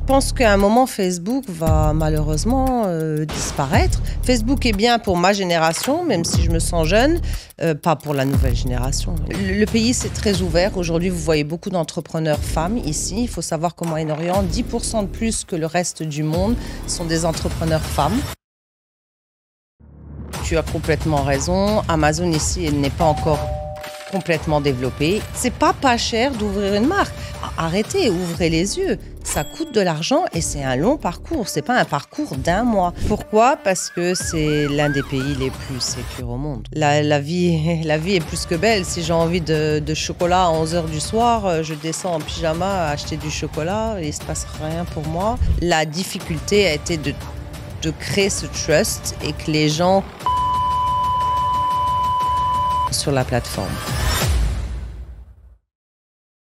pense qu'à un moment, Facebook va malheureusement disparaître. Facebook est bien pour ma génération, même si je me sens jeune, pas pour la nouvelle génération. Le pays, c'est très ouvert. Aujourd'hui, vous voyez beaucoup d'entrepreneurs femmes ici. Il faut savoir qu'au Moyen-Orient, 10% de plus que le reste du monde sont des entrepreneurs femmes. Tu as complètement raison. Amazon ici, elle n'est pas encore complètement développée. C'est pas cher d'ouvrir une marque. Arrêtez, ouvrez les yeux. Ça coûte de l'argent et c'est un long parcours. C'est pas un parcours d'un mois. Pourquoi? Parce que c'est l'un des pays les plus sécures au monde. La vie est plus que belle. Si j'ai envie de chocolat à 11h du soir, je descends en pyjama à acheter du chocolat et il se passe rien pour moi. La difficulté a été de créer ce trust et que les gens sur la plateforme.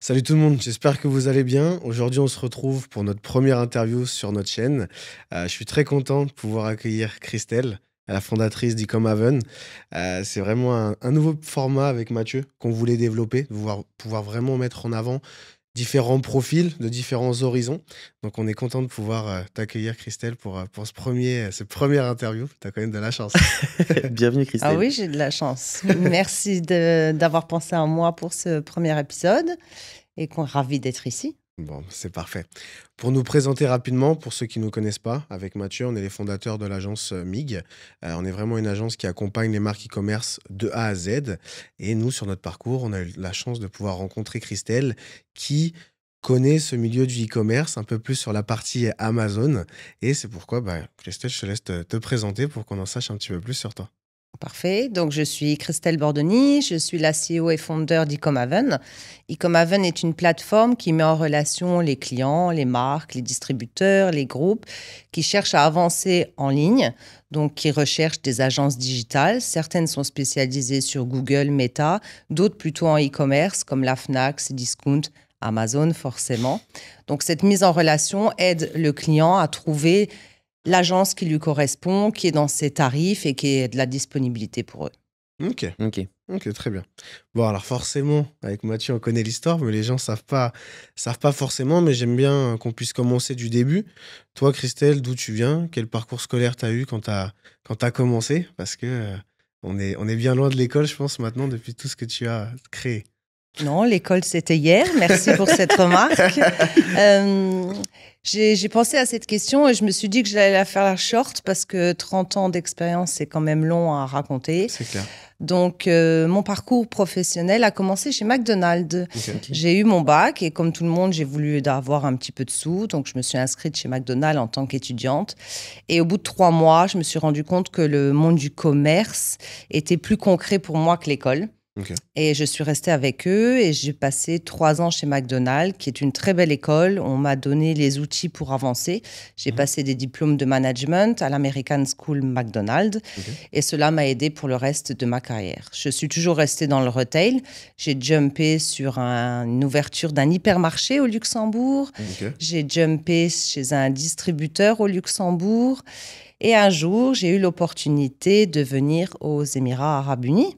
Salut tout le monde, j'espère que vous allez bien. Aujourd'hui, on se retrouve pour notre première interview sur notre chaîne. Je suis très content de pouvoir accueillir Christelle, la fondatrice d'E-Com-Haven. C'est vraiment un nouveau format avec Mathieu qu'on voulait développer, pouvoir vraiment mettre en avant différents profils de différents horizons. Donc, on est content de pouvoir t'accueillir, Christelle, pour cette première interview. Tu as quand même de la chance. Bienvenue, Christelle. Ah oui, j'ai de la chance. Merci d'avoir pensé à moi pour ce premier épisode et qu'on est ravis d'être ici. Bon, c'est parfait. Pour nous présenter rapidement, pour ceux qui ne nous connaissent pas, avec Mathieu, on est les fondateurs de l'agence MIG. On est vraiment une agence qui accompagne les marques e-commerce de A à Z. Et nous, sur notre parcours, on a eu la chance de pouvoir rencontrer Christelle qui connaît ce milieu du e-commerce un peu plus sur la partie Amazon. Et c'est pourquoi, Christelle, je te laisse te présenter pour qu'on en sache un petit peu plus sur toi. Parfait. Donc, je suis Christelle Bordoni, je suis la CEO et founder d'E-Com-Haven. E-Com-Haven est une plateforme qui met en relation les clients, les marques, les distributeurs, les groupes qui cherchent à avancer en ligne, donc qui recherchent des agences digitales. Certaines sont spécialisées sur Google, Meta, d'autres plutôt en e-commerce comme la Fnac, Cdiscount, Amazon forcément. Donc, cette mise en relation aide le client à trouver l'agence qui lui correspond, qui est dans ses tarifs et qui est de la disponibilité pour eux. Ok, très bien. Bon, alors forcément, avec Mathieu, on connaît l'histoire, mais les gens savent pas forcément, mais j'aime bien qu'on puisse commencer du début. Toi, Christelle, d'où tu viens? Quel parcours scolaire tu as eu quand tu as commencé? Parce que on est bien loin de l'école, je pense, maintenant, depuis tout ce que tu as créé. Non, l'école, c'était hier. Merci pour cette remarque. J'ai pensé à cette question et je me suis dit que j'allais la faire la short parce que 30 ans d'expérience, c'est quand même long à raconter. C'est clair. Donc, mon parcours professionnel a commencé chez McDonald's. Okay. J'ai eu mon bac et comme tout le monde, j'ai voulu avoir un petit peu de sous. Donc, je me suis inscrite chez McDonald's en tant qu'étudiante. Et au bout de 3 mois, je me suis rendu compte que le monde du commerce était plus concret pour moi que l'école. Okay. Et je suis restée avec eux et j'ai passé 3 ans chez McDonald's, qui est une très belle école. On m'a donné les outils pour avancer. J'ai passé des diplômes de management à l'American School McDonald's et cela m'a aidé pour le reste de ma carrière. Je suis toujours restée dans le retail. J'ai jumpé sur une ouverture d'un hypermarché au Luxembourg. J'ai jumpé chez un distributeur au Luxembourg. Et un jour, j'ai eu l'opportunité de venir aux Émirats Arabes Unis.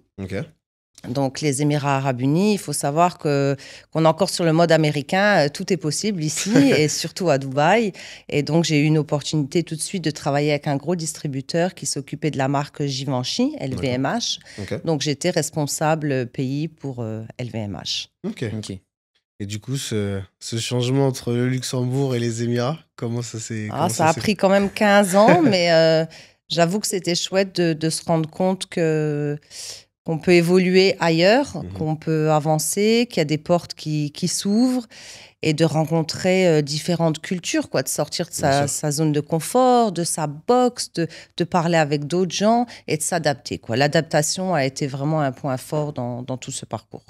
Donc, les Émirats Arabes Unis, il faut savoir qu'on est encore sur le mode américain. Tout est possible ici et surtout à Dubaï. Et donc, j'ai eu une opportunité tout de suite de travailler avec un gros distributeur qui s'occupait de la marque Givenchy, LVMH. Donc, j'étais responsable pays pour LVMH. Ok. Et du coup, ce changement entre le Luxembourg et les Émirats, comment ça s'est... Ça a pris quand même 15 ans, mais j'avoue que c'était chouette de se rendre compte qu'on peut évoluer ailleurs, qu'on peut avancer, qu'il y a des portes qui s'ouvrent et de rencontrer différentes cultures, de sortir de sa zone de confort, de sa box, de parler avec d'autres gens et de s'adapter. L'adaptation a été vraiment un point fort dans tout ce parcours.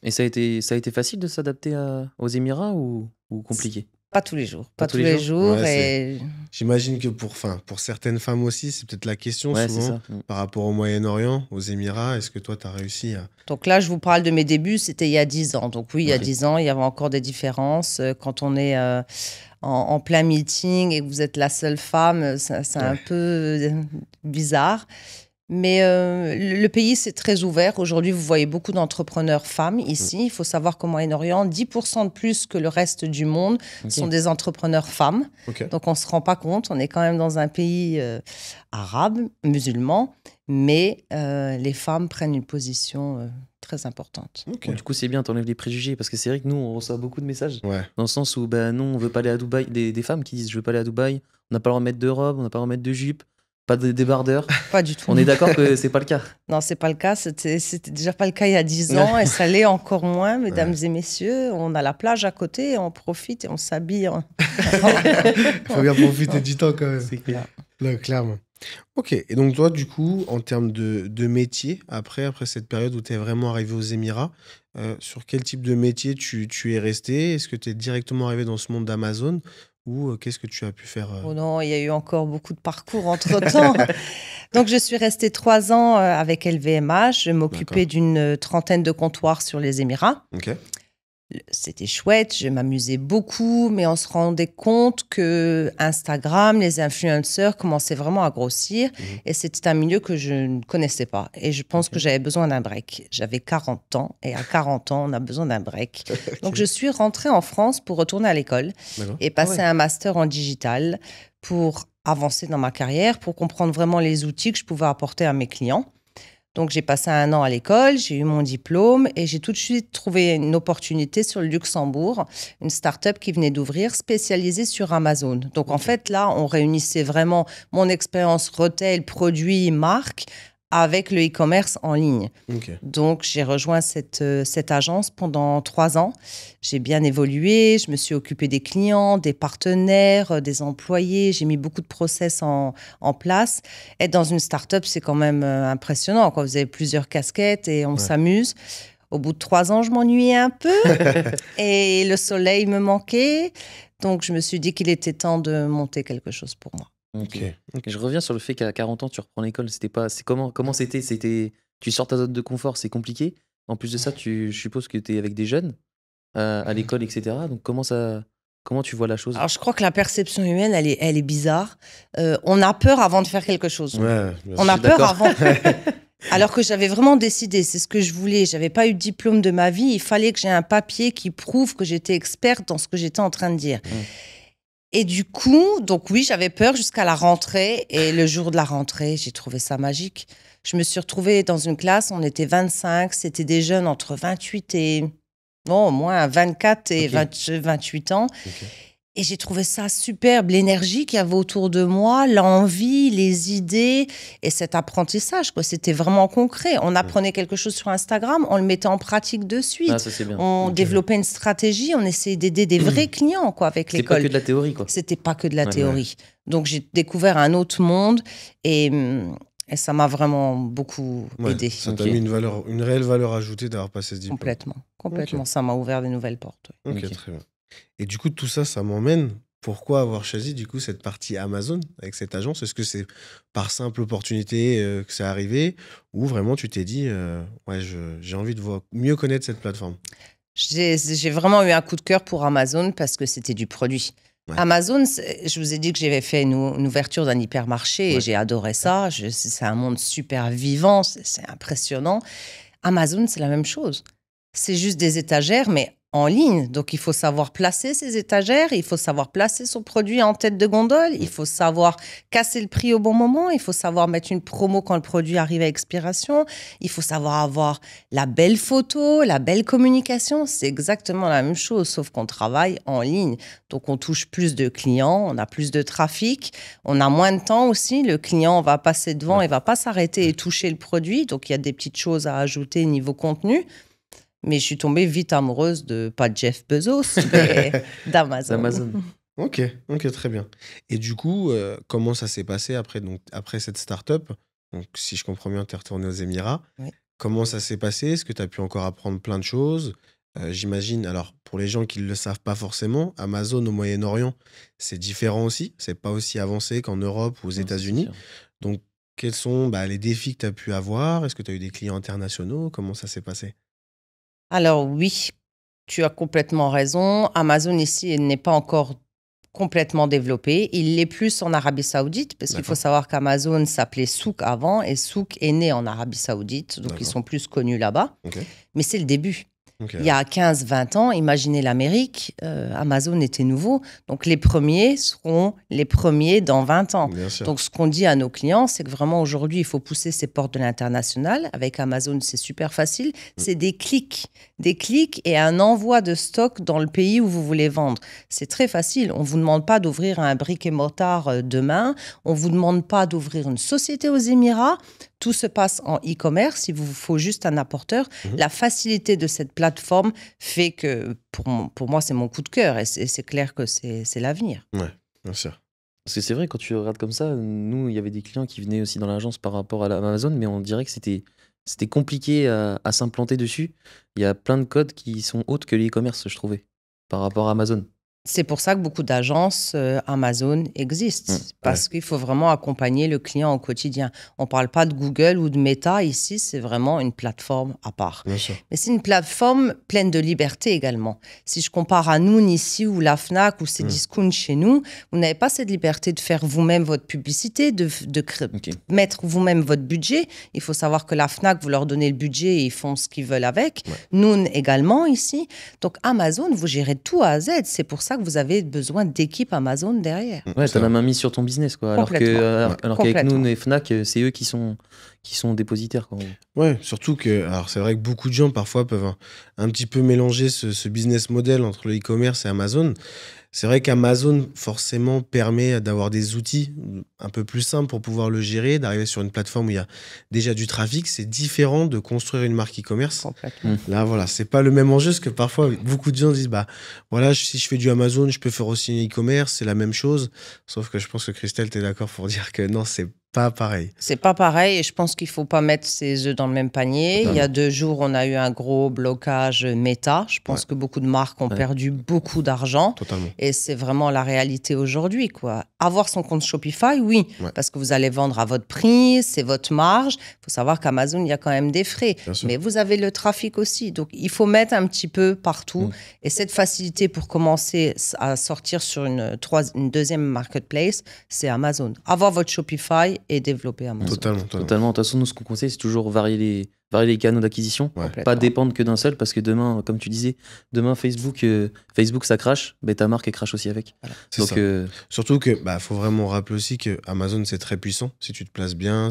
Et ça a été facile de s'adapter aux Émirats ou compliqué? Pas tous les jours. Pas tous les jours. Ouais, j'imagine que pour certaines femmes aussi, c'est peut-être la question souvent par rapport au Moyen-Orient, aux Émirats. Est-ce que toi, tu as réussi à... Donc là, je vous parle de mes débuts, c'était il y a 10 ans. Donc oui, il y a 10 ans, il y avait encore des différences. Quand on est en plein meeting et que vous êtes la seule femme, c'est un peu bizarre. Mais le pays, c'est très ouvert. Aujourd'hui, vous voyez beaucoup d'entrepreneurs femmes ici. Il faut savoir qu'au Moyen-Orient, 10% de plus que le reste du monde sont des entrepreneurs femmes. Donc, on ne se rend pas compte. On est quand même dans un pays arabe, musulman. Mais les femmes prennent une position très importante. Bon, du coup, c'est bien, t'enlèves les préjugés. Parce que c'est vrai que nous, on reçoit beaucoup de messages. Dans le sens où, non, on veut pas aller à Dubaï. Des femmes qui disent, je veux pas aller à Dubaï. On n'a pas le droit de mettre de robe, on n'a pas le droit de mettre de jupe. Pas de débardeur. Pas du tout. On est d'accord que c'est pas le cas. Non, c'est pas le cas. C'était déjà pas le cas il y a 10 ans et ça l'est encore moins, mesdames et messieurs. On a la plage à côté, on profite et on s'habille. Il faut bien profiter du temps quand même. C'est clair. Là, clairement. Ok, et donc toi, du coup, en termes de métier, après cette période où tu es vraiment arrivé aux Émirats, sur quel type de métier tu es resté? Est-ce que tu es directement arrivé dans ce monde d'Amazon ou qu'est-ce que tu as pu faire Oh non, il y a eu encore beaucoup de parcours entre-temps. Donc, je suis restée 3 ans avec LVMH. Je m'occupais d'une trentaine de comptoirs sur les Émirats. Ok. C'était chouette, je m'amusais beaucoup, mais on se rendait compte que Instagram, les influenceurs commençaient vraiment à grossir et c'était un milieu que je ne connaissais pas. Et je pense que j'avais besoin d'un break. J'avais 40 ans et à 40 ans, on a besoin d'un break. Donc, je suis rentrée en France pour retourner à l'école et passer un master en digital pour avancer dans ma carrière, pour comprendre vraiment les outils que je pouvais apporter à mes clients. Donc, j'ai passé 1 an à l'école, j'ai eu mon diplôme et j'ai tout de suite trouvé une opportunité sur le Luxembourg, une start-up qui venait d'ouvrir spécialisée sur Amazon. Donc, en fait, là, on réunissait vraiment mon expérience retail, produit, marque avec le e-commerce en ligne. Donc, j'ai rejoint cette agence pendant 3 ans. J'ai bien évolué, je me suis occupée des clients, des partenaires, des employés. J'ai mis beaucoup de process en place. Être dans une start-up, c'est quand même impressionnant. Vous avez plusieurs casquettes et on s'amuse. Au bout de 3 ans, je m'ennuyais un peu et le soleil me manquait. Donc, je me suis dit qu'il était temps de monter quelque chose pour moi. Ok. Je reviens sur le fait qu'à 40 ans, tu reprends l'école. Comment c'était? Tu sors ta zone de confort, c'est compliqué. En plus de ça, je suppose que tu es avec des jeunes à l'école, etc. Donc, comment tu vois la chose? Alors, je crois que la perception humaine, elle est bizarre. On a peur avant de faire quelque chose. On a peur avant. Alors que j'avais vraiment décidé, c'est ce que je voulais. J'avais pas eu de diplôme de ma vie. Il fallait que j'ai un papier qui prouve que j'étais experte dans ce que j'étais en train de dire. Et du coup, donc oui, j'avais peur jusqu'à la rentrée. Et le jour de la rentrée, j'ai trouvé ça magique. Je me suis retrouvée dans une classe, on était 25, c'était des jeunes entre 28 et... Non, au moins 24 et 28 ans. Et j'ai trouvé ça superbe, l'énergie qu'il y avait autour de moi, l'envie, les idées et cet apprentissage. C'était vraiment concret. On apprenait quelque chose sur Instagram, on le mettait en pratique de suite. Ah, ça, c'est bien. On développait une stratégie, on essayait d'aider des vrais clients avec l'école. C'était pas que de la théorie, quoi. C'était pas que de la théorie. Donc, j'ai découvert un autre monde et ça m'a vraiment beaucoup aidé. Ça t'a mis une réelle valeur ajoutée d'avoir passé ce diplôme. Complètement. Ça m'a ouvert des nouvelles portes. Ok, très bien. Et du coup, tout ça, ça m'emmène. Pourquoi avoir choisi du coup cette partie Amazon avec cette agence? Est-ce que c'est par simple opportunité que c'est arrivé ou vraiment tu t'es dit j'ai envie de mieux connaître cette plateforme? J'ai vraiment eu un coup de cœur pour Amazon parce que c'était du produit. Amazon, je vous ai dit que j'avais fait une ouverture d'un hypermarché et j'ai adoré ça. C'est un monde super vivant, c'est impressionnant. Amazon, c'est la même chose. C'est juste des étagères, mais en ligne. Donc, il faut savoir placer ses étagères, il faut savoir placer son produit en tête de gondole, il faut savoir casser le prix au bon moment, il faut savoir mettre une promo quand le produit arrive à expiration, il faut savoir avoir la belle photo, la belle communication. C'est exactement la même chose, sauf qu'on travaille en ligne. Donc, on touche plus de clients, on a plus de trafic, on a moins de temps aussi. Le client va passer devant, il va pas s'arrêter et toucher le produit. Donc, il y a des petites choses à ajouter niveau contenu. Mais je suis tombée vite amoureuse pas de Jeff Bezos, mais d'Amazon. Ok, très bien. Et du coup, comment ça s'est passé après cette start-up? Donc, si je comprends bien, tu es retourné aux Émirats. Comment ça s'est passé? Est-ce que tu as pu encore apprendre plein de choses? J'imagine, alors pour les gens qui ne le savent pas forcément, Amazon au Moyen-Orient, c'est différent aussi. C'est pas aussi avancé qu'en Europe ou aux États-Unis. Donc, quels sont les défis que tu as pu avoir? Est-ce que tu as eu des clients internationaux? Comment ça s'est passé? Alors oui, tu as complètement raison. Amazon ici n'est pas encore complètement développé. Il l'est plus en Arabie Saoudite, parce qu'il faut savoir qu'Amazon s'appelait Souk avant, et Souk est né en Arabie Saoudite, donc ils sont plus connus là-bas. Mais c'est le début. Il y a 15-20 ans, imaginez l'Amérique, Amazon était nouveau, donc les premiers seront les premiers dans 20 ans. Donc ce qu'on dit à nos clients, c'est que vraiment aujourd'hui, il faut pousser ces portes de l'international. Avec Amazon, c'est super facile, c'est des clics et un envoi de stock dans le pays où vous voulez vendre. C'est très facile, on ne vous demande pas d'ouvrir un brick et mortar demain, on ne vous demande pas d'ouvrir une société aux Émirats. Tout se passe en e-commerce, il vous faut juste un apporteur. La facilité de cette plateforme fait que, pour moi, c'est mon coup de cœur et c'est clair que c'est l'avenir. Ouais, bien sûr. Parce que c'est vrai, quand tu regardes comme ça, nous, il y avait des clients qui venaient aussi dans l'agence par rapport à Amazon, mais on dirait que c'était compliqué à s'implanter dessus. Il y a plein de codes qui sont autres que l'e-commerce, je trouvais, par rapport à Amazon. C'est pour ça que beaucoup d'agences Amazon existent, parce qu'il faut vraiment accompagner le client au quotidien. On ne parle pas de Google ou de Meta ici, c'est vraiment une plateforme à part. Mais c'est une plateforme pleine de liberté également. Si je compare à Noon ici, ou la Fnac, ou ces discounts chez nous, vous n'avez pas cette liberté de faire vous-même votre publicité, de mettre vous-même votre budget. Il faut savoir que la Fnac, vous leur donnez le budget et ils font ce qu'ils veulent avec. Noon également ici. Donc Amazon, vous gérez tout A à Z. C'est pour ça que vous avez besoin d'équipes Amazon derrière. Ouais, t'as la main mise sur ton business, quoi. Alors qu'avec Noon et Fnac, c'est eux qui sont dépositaires, quoi. Ouais, surtout que, alors c'est vrai que beaucoup de gens parfois peuvent un petit peu mélanger ce business model entre le e-commerce et Amazon. C'est vrai qu'Amazon, forcément, permet d'avoir des outils un peu plus simples pour pouvoir le gérer, d'arriver sur une plateforme où il y a déjà du trafic. C'est différent de construire une marque e-commerce. Là, voilà, c'est pas le même enjeu, parce que parfois, beaucoup de gens disent, bah, voilà, si je fais du Amazon, je peux faire aussi un e-commerce, c'est la même chose. Sauf que je pense que Christelle, t'es d'accord pour dire que non, c'est pas pareil. C'est pas pareil et je pense qu'il faut pas mettre ses œufs dans le même panier. Il y a 2 jours, on a eu un gros blocage Meta. Je pense que beaucoup de marques ont perdu beaucoup d'argent. Et c'est vraiment la réalité aujourd'hui, quoi. Avoir son compte Shopify, oui, parce que vous allez vendre à votre prix, c'est votre marge. Il faut savoir qu'Amazon, il y a quand même des frais. Mais vous avez le trafic aussi. Donc, il faut mettre un petit peu partout. Et cette facilité pour commencer à sortir sur une deuxième marketplace, c'est Amazon. Avoir votre Shopify et développer Amazon. Totalement. De toute façon, nous, ce qu'on conseille, c'est toujours varier les canaux d'acquisition. Pas dépendre que d'un seul, parce que demain, comme tu disais, demain, Facebook ça crache, ta marque, elle crache aussi avec. Donc, surtout que faut vraiment rappeler aussi que Amazon, c'est très puissant. Si tu te places bien,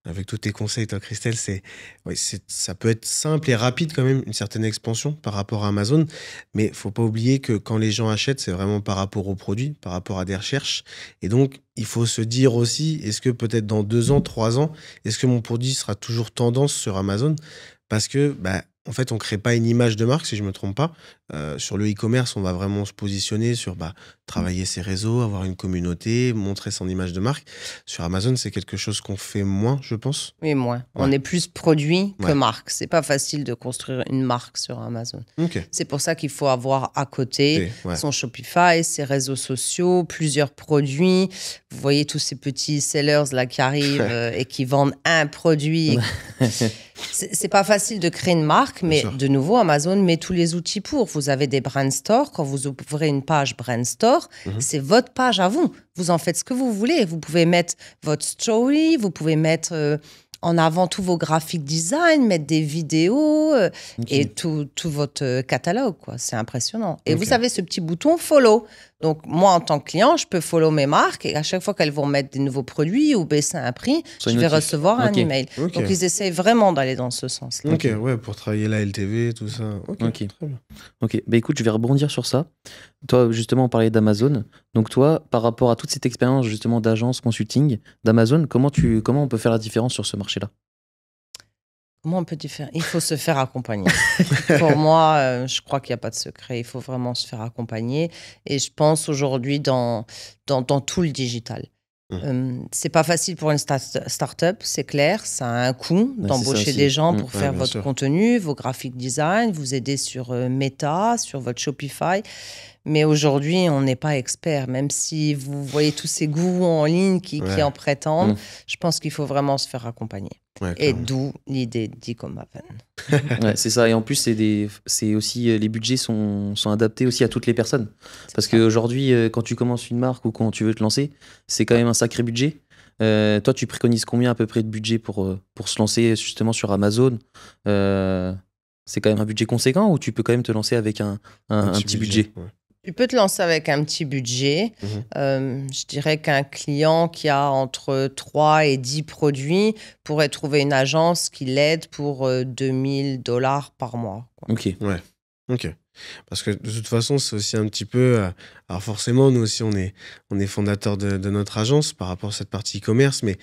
avec tous tes conseils, toi, Christelle, ça peut être simple et rapide quand même, une certaine expansion par rapport à Amazon. Mais il ne faut pas oublier que quand les gens achètent, c'est vraiment par rapport aux produits, par rapport à des recherches. Et donc, il faut se dire aussi, est-ce que peut-être dans 2 ans, 3 ans, est-ce que mon produit sera toujours tendance sur Amazon ? Parce que, en fait, on ne crée pas une image de marque, si je ne me trompe pas. Sur le e-commerce, on va vraiment se positionner sur travailler ses réseaux, avoir une communauté, montrer son image de marque. Sur Amazon, c'est quelque chose qu'on fait moins, je pense. Oui, moins. On est plus produit que marque. C'est pas facile de construire une marque sur Amazon. C'est pour ça qu'il faut avoir à côté son Shopify, ses réseaux sociaux, plusieurs produits. Vous voyez tous ces petits sellers là qui arrivent et qui vendent un produit. C'est pas facile de créer une marque, mais de nouveau, Amazon met tous les outils pour. Vous avez des brand stores. Quand vous ouvrez une page brand store, c'est votre page à vous. Vous en faites ce que vous voulez. Vous pouvez mettre votre story, vous pouvez mettre en avant tous vos graphic design, mettre des vidéos et tout votre catalogue, quoi. C'est impressionnant. Et vous avez ce petit bouton follow. Donc, moi, en tant que client, je peux follow mes marques et à chaque fois qu'elles vont mettre des nouveaux produits ou baisser un prix, je vais recevoir un email. Donc, ils essayent vraiment d'aller dans ce sens-là. Pour travailler la LTV, tout ça. Très bien. Écoute, je vais rebondir sur ça. Toi, justement, on parlait d'Amazon. Donc, toi, par rapport à toute cette expérience, justement, d'agence consulting, d'Amazon, comment on peut faire la différence sur ce marché-là ? Comment on peut différer ? Il faut se faire accompagner. Pour moi, je crois qu'il n'y a pas de secret. Il faut vraiment se faire accompagner. Et je pense aujourd'hui dans tout le digital. C'est pas facile pour une start-up, c'est clair. Ça a un coût d'embaucher des gens pour faire votre contenu, vos graphic design, vous aider sur Meta, sur votre Shopify. Mais aujourd'hui, on n'est pas expert. Même si vous voyez tous ces gourous en ligne qui en prétendent, je pense qu'il faut vraiment se faire accompagner. Ouais, Et clairement. d'où l'idée d'e-commerce. Ouais, c'est ça. Et en plus, c'est aussi les budgets sont adaptés aussi à toutes les personnes. Parce qu'aujourd'hui, quand tu commences une marque ou quand tu veux te lancer, c'est quand même un sacré budget. Toi, tu préconises combien à peu près de budget pour se lancer justement sur Amazon? C'est quand même un budget conséquent ou tu peux quand même te lancer avec un petit budget? Ouais. Tu peux te lancer avec un petit budget. Je dirais qu'un client qui a entre 3 et 10 produits pourrait trouver une agence qui l'aide pour $2 000 par mois. Ok. Ouais, ok. Parce que de toute façon, c'est aussi un petit peu. Alors, forcément, nous aussi, on est fondateur de notre agence par rapport à cette partie e-commerce, mais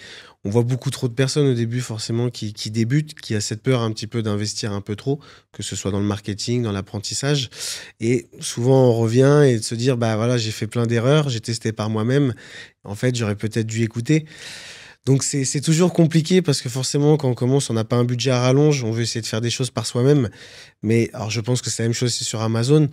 on voit beaucoup trop de personnes au début, forcément, qui débutent, qui a cette peur un petit peu d'investir un peu trop, que ce soit dans le marketing, dans l'apprentissage. Et souvent, on revient et de se dire, bah voilà, j'ai fait plein d'erreurs, j'ai testé par moi-même. En fait, j'aurais peut-être dû écouter. Donc c'est toujours compliqué parce que forcément quand on commence on n'a pas un budget à rallonge, on veut essayer de faire des choses par soi-même. Mais alors je pense que c'est la même chose aussi sur Amazon.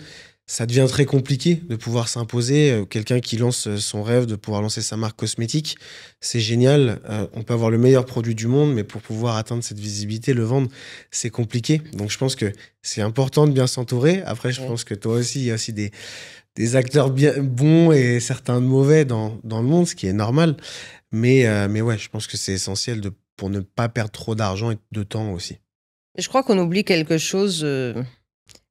Ça devient très compliqué de pouvoir s'imposer. Quelqu'un qui lance son rêve de pouvoir lancer sa marque cosmétique, c'est génial. On peut avoir le meilleur produit du monde, mais pour pouvoir atteindre cette visibilité, le vendre, c'est compliqué. Donc je pense que c'est important de bien s'entourer. Après, je pense que toi aussi, il y a aussi des acteurs bien bons et certains mauvais dans le monde, ce qui est normal. Mais ouais, je pense que c'est essentiel pour ne pas perdre trop d'argent et de temps aussi. Je crois qu'on oublie quelque chose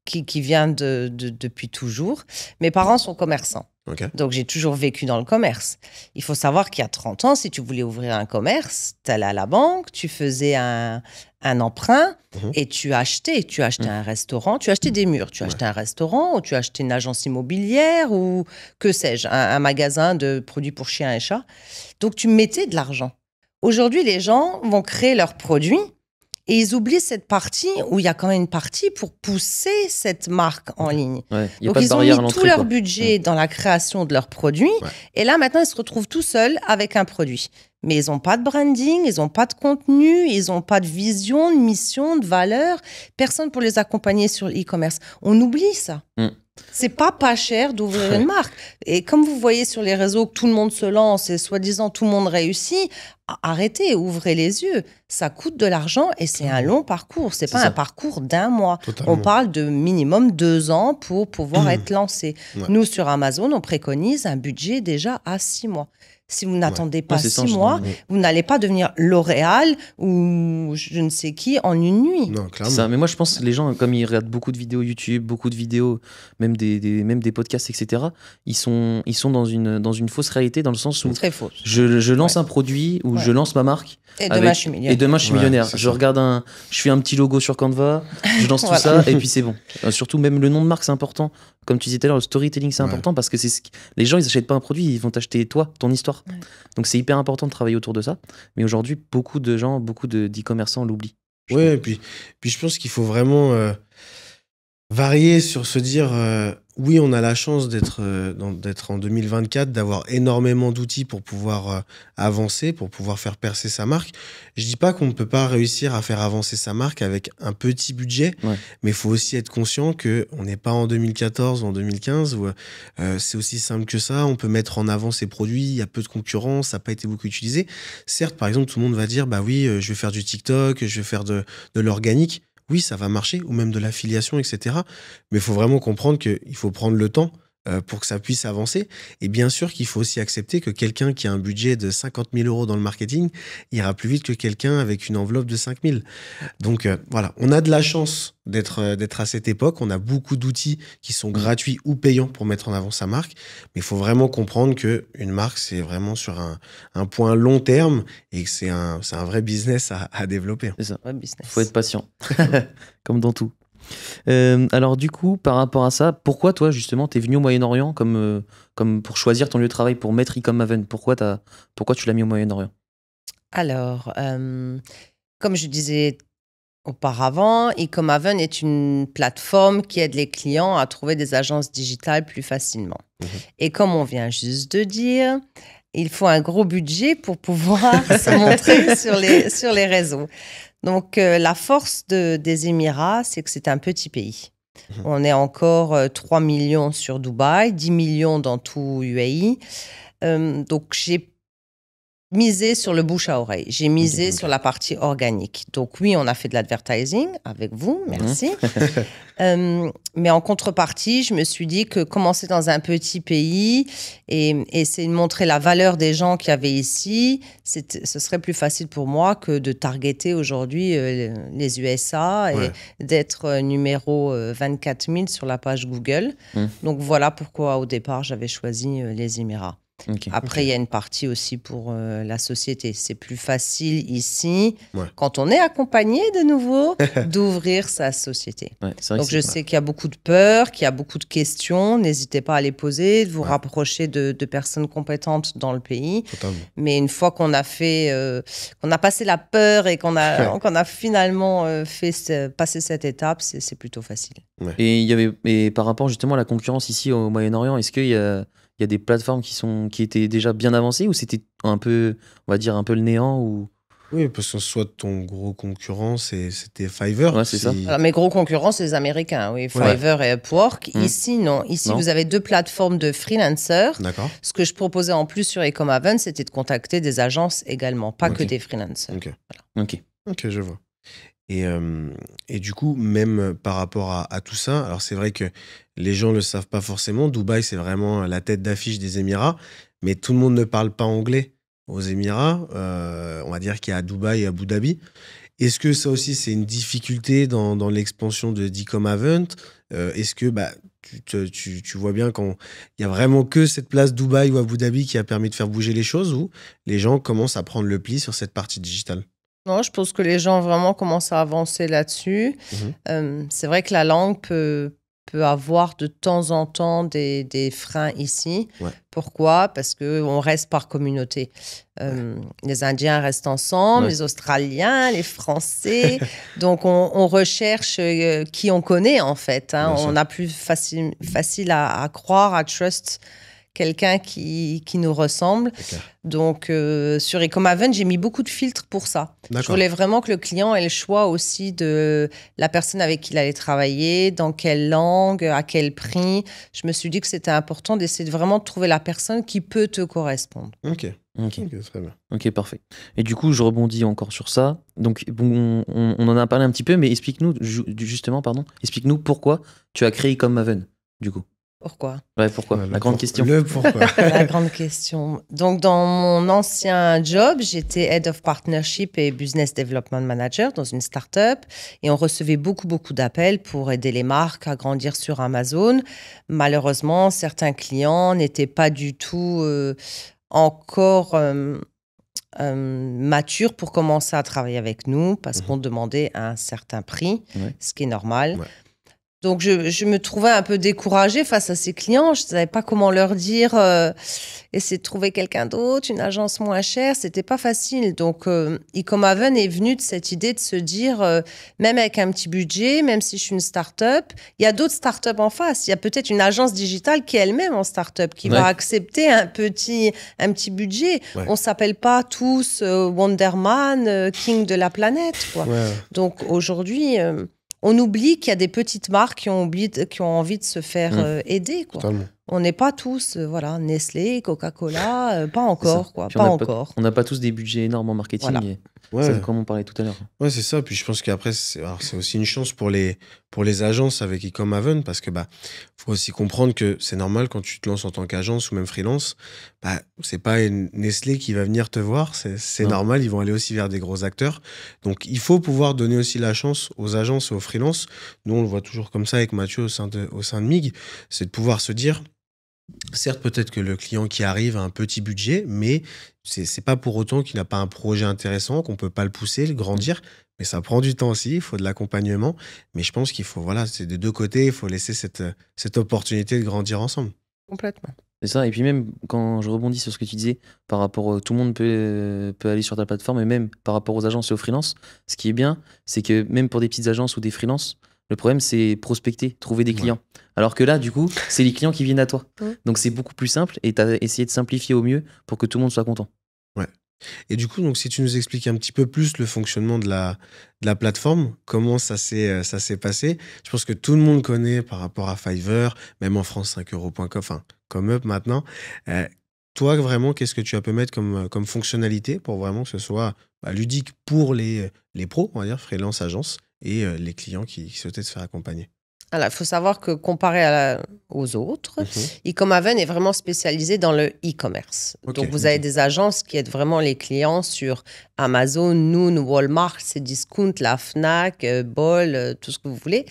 qui vient depuis toujours. Mes parents sont commerçants. Ok. Donc, j'ai toujours vécu dans le commerce. Il faut savoir qu'il y a 30 ans, si tu voulais ouvrir un commerce, tu allais à la banque, tu faisais un emprunt et tu achetais. Tu achetais un restaurant, tu achetais des murs, tu achetais un restaurant ou tu achetais une agence immobilière ou que sais-je, un magasin de produits pour chiens et chats. Donc, tu mettais de l'argent. Aujourd'hui, les gens vont créer leurs produits et ils oublient cette partie où il y a quand même une partie pour pousser cette marque en ligne. Ouais, il y a Donc, pas de ils ont barrière à mis l'entrée, tout leur quoi. budget dans la création de leurs produits. Ouais. Et là, maintenant, ils se retrouvent tout seuls avec un produit. Mais ils n'ont pas de branding, ils n'ont pas de contenu, ils n'ont pas de vision, de mission, de valeur. Personne pour les accompagner sur l'e-commerce. On oublie ça. C'est pas cher d'ouvrir une marque. Et comme vous voyez sur les réseaux que tout le monde se lance et soi-disant tout le monde réussit, arrêtez, ouvrez les yeux. Ça coûte de l'argent et c'est un long parcours. C'est pas ça. un parcours d'un mois. Totalement. On parle de minimum 2 ans pour pouvoir être lancé. Ouais. Nous, sur Amazon, on préconise un budget déjà à 6 mois. Si vous n'attendez pas Ouais, c'est ça, 6 en mois, général. vous n'allez pas devenir L'Oréal ou je ne sais qui en une nuit. Non, C'est clairement. ça. Mais moi, je pense que les gens, comme ils regardent beaucoup de vidéos YouTube, beaucoup de vidéos, même des podcasts, etc., ils sont dans une fausse réalité dans le sens où Très faux. je lance un produit ou je lance ma marque. Et demain, je suis millionnaire. Et demain, je suis Ouais, millionnaire. c'est Je ça. regarde je fais un petit logo sur Canva, je lance tout ça et puis c'est bon. Surtout, même le nom de marque, c'est important. Comme tu disais tout à l'heure, le storytelling, c'est important parce que les gens, ils achètent pas un produit, ils vont t'acheter toi, ton histoire. Ouais. Donc, c'est hyper important de travailler autour de ça. Mais aujourd'hui, beaucoup de gens, beaucoup d'e-commerçants l'oublient. Ouais, et puis je pense qu'il faut vraiment varier sur se dire oui, on a la chance d'être en 2024, d'avoir énormément d'outils pour pouvoir avancer, pour pouvoir faire percer sa marque. Je dis pas qu'on ne peut pas réussir à faire avancer sa marque avec un petit budget, mais il faut aussi être conscient qu'on n'est pas en 2014 ou en 2015 où c'est aussi simple que ça. On peut mettre en avant ses produits, il y a peu de concurrence, ça n'a pas été beaucoup utilisé. Certes, par exemple, tout le monde va dire bah oui, je vais faire du TikTok, je vais faire de l'organique. Oui, ça va marcher, ou même de l'affiliation, etc. Mais il faut vraiment comprendre qu'il faut prendre le temps pour que ça puisse avancer. Et bien sûr qu'il faut aussi accepter que quelqu'un qui a un budget de 50 000 € dans le marketing ira plus vite que quelqu'un avec une enveloppe de 5 000. Donc voilà, on a de la chance d'être à cette époque. On a beaucoup d'outils qui sont gratuits ou payants pour mettre en avant sa marque. Mais il faut vraiment comprendre qu'une marque, c'est vraiment sur un point long terme et que c'est un vrai business à développer. C'est ça. Ouais, business. Faut être patient, comme dans tout. Alors du coup, par rapport à ça, pourquoi toi justement t'es venu au Moyen-Orient comme pour choisir ton lieu de travail pour mettre e-commerce? Pourquoi tu l'as mis au Moyen-Orient? Alors, comme je disais auparavant, e-commerce est une plateforme qui aide les clients à trouver des agences digitales plus facilement. Et comme on vient juste de dire, il faut un gros budget pour pouvoir se montrer sur les réseaux. Donc, la force des Émirats, c'est que c'est un petit pays. On est encore 3 millions sur Dubaï, 10 millions dans tout UAE. Donc, j'ai misé sur le bouche à oreille. J'ai misé Ok. sur la partie organique. Donc oui, on a fait de l'advertising avec vous, merci. Mais en contrepartie, je me suis dit que commencer dans un petit pays et essayer de montrer la valeur des gens qu'il y avait ici, ce serait plus facile pour moi que de targeter aujourd'hui les USA et Ouais. d'être numéro 24 000 sur la page Google. Donc voilà pourquoi au départ j'avais choisi les Émirats. Ok. Après, il y a une partie aussi pour la société. C'est plus facile ici, Ouais. quand on est accompagné de nouveau, d'ouvrir sa société. Ouais, c'est vrai Donc, que je sais qu'il y a beaucoup de peur, qu'il y a beaucoup de questions. N'hésitez pas à les poser, de vous rapprocher de personnes compétentes dans le pays. Totalement. Mais une fois qu'on a fait, qu'on a passé la peur et qu'on a finalement passé cette étape, c'est plutôt facile. Et par rapport justement à la concurrence ici au Moyen-Orient, est-ce qu'il y a des plateformes qui étaient déjà bien avancées ou c'était un peu, on va dire, un peu le néant ou... Oui, parce que soit ton gros concurrent, c'était Fiverr. Ouais, c'est ça. Alors, mes gros concurrents, c'est les Américains, oui, Fiverr et Upwork. Ici, non. Ici, Non. vous avez 2 plateformes de freelancers. D'accord. Ce que je proposais en plus sur Ecomaven, c'était de contacter des agences également, pas que des freelancers. Ok. Ok. Ok, je vois. Et du coup, même par rapport à tout ça, alors c'est vrai que les gens ne le savent pas forcément. Dubaï, c'est vraiment la tête d'affiche des Émirats, mais tout le monde ne parle pas anglais aux Émirats. On va dire qu'il y a Dubaï et Abu Dhabi. Est-ce que ça aussi, c'est une difficulté dans l'expansion de d'Ecomavent? Est-ce que tu vois bien qu'il y a vraiment que cette place Dubaï ou Abu Dhabi qui a permis de faire bouger les choses, ou les gens commencent à prendre le pli sur cette partie digitale? Non, je pense que les gens vraiment commencent à avancer là-dessus. C'est vrai que la langue peut avoir de temps en temps des freins ici. Ouais. Pourquoi? Parce qu'on reste par communauté. Les Indiens restent ensemble, Ouais. les Australiens, les Français. Donc, on recherche qui on connaît, en fait. Bien sûr. On a plus facile à croire, à trust quelqu'un qui nous ressemble. C'est clair. Donc, sur Ecomaven, j'ai mis beaucoup de filtres pour ça. Je D'accord. voulais vraiment que le client ait le choix aussi de la personne avec qui il allait travailler, dans quelle langue, à quel prix. Je me suis dit que c'était important d'essayer de vraiment trouver la personne qui peut te correspondre. Ok, Ok. très bien. Ok, parfait. Et du coup, je rebondis encore sur ça. Donc, bon, on en a parlé un petit peu, mais explique-nous, justement, explique-nous pourquoi tu as créé Ecomaven, du coup. Pourquoi? Ouais, pourquoi? Ouais, La grande question. Le pourquoi. La grande question. Donc, dans mon ancien job, j'étais Head of Partnership et Business Development Manager dans une start-up et on recevait beaucoup d'appels pour aider les marques à grandir sur Amazon. Malheureusement, certains clients n'étaient pas du tout encore matures pour commencer à travailler avec nous parce qu'on demandait un certain prix, ce qui est normal. Ouais. Donc, je me trouvais un peu découragée face à ces clients. Je ne savais pas comment leur dire, essayer de trouver quelqu'un d'autre, une agence moins chère. C'était pas facile. Donc, Ecomaven est venu de cette idée de se dire, même avec un petit budget, même si je suis une start-up, il y a d'autres start-up en face. Il y a peut-être une agence digitale qui est elle-même en start-up, qui va accepter un petit budget. Ouais. On s'appelle pas tous Wonderman, King de la planète, quoi. Ouais. Donc, aujourd'hui... on oublie qu'il y a des petites marques qui ont envie de se faire aider, quoi. Totalement. On n'est pas tous, Nestlé, Coca-Cola, pas encore, quoi. Puis Pas encore. On n'a pas tous des budgets énormes en marketing. Voilà. Ouais. Ça, comme on parlait tout à l'heure. Ouais, c'est ça. Puis je pense qu'après, c'est aussi une chance pour les agences avec Ecomaven, parce que faut aussi comprendre que c'est normal quand tu te lances en tant qu'agence ou même freelance, c'est pas une Nestlé qui va venir te voir, c'est normal, ils vont aller aussi vers des gros acteurs. Donc il faut pouvoir donner aussi la chance aux agences et aux freelances. Nous, on le voit toujours comme ça avec Mathieu au sein de MIG, c'est de pouvoir se dire, certes, peut-être que le client qui arrive a un petit budget, mais c'est pas pour autant qu'il n'a pas un projet intéressant, qu'on peut pas le pousser, le grandir. Mais ça prend du temps aussi, il faut de l'accompagnement. Mais je pense qu'il faut, c'est des deux côtés, il faut laisser cette opportunité de grandir ensemble. Complètement. C'est ça. Et puis même, quand je rebondis sur ce que tu disais, par rapport tout le monde peut aller sur ta plateforme, et même par rapport aux agences et aux freelances, ce qui est bien, c'est que même pour des petites agences ou des freelances, le problème, c'est prospecter, trouver des clients. Alors que là, du coup, c'est les clients qui viennent à toi. Donc, c'est beaucoup plus simple et tu as essayé de simplifier au mieux pour que tout le monde soit content. Ouais. Et du coup, donc, si tu nous expliques un petit peu plus le fonctionnement de la plateforme, comment ça s'est passé? Je pense que tout le monde connaît par rapport à Fiverr, même en France, 5euros.com, enfin, comme Up maintenant. toi, vraiment, qu'est-ce que tu as pu mettre comme fonctionnalité pour vraiment que ce soit ludique pour les pros, on va dire, freelance, agence, et les clients qui souhaitaient se faire accompagner? Alors, il faut savoir que comparé aux autres, Mhm. Ecomaven est vraiment spécialisé dans le e-commerce. Ok, Donc, vous avez ok. des agences qui aident vraiment les clients sur Amazon, Noon, Walmart, Cdiscount, la Fnac, Bol, tout ce que vous voulez,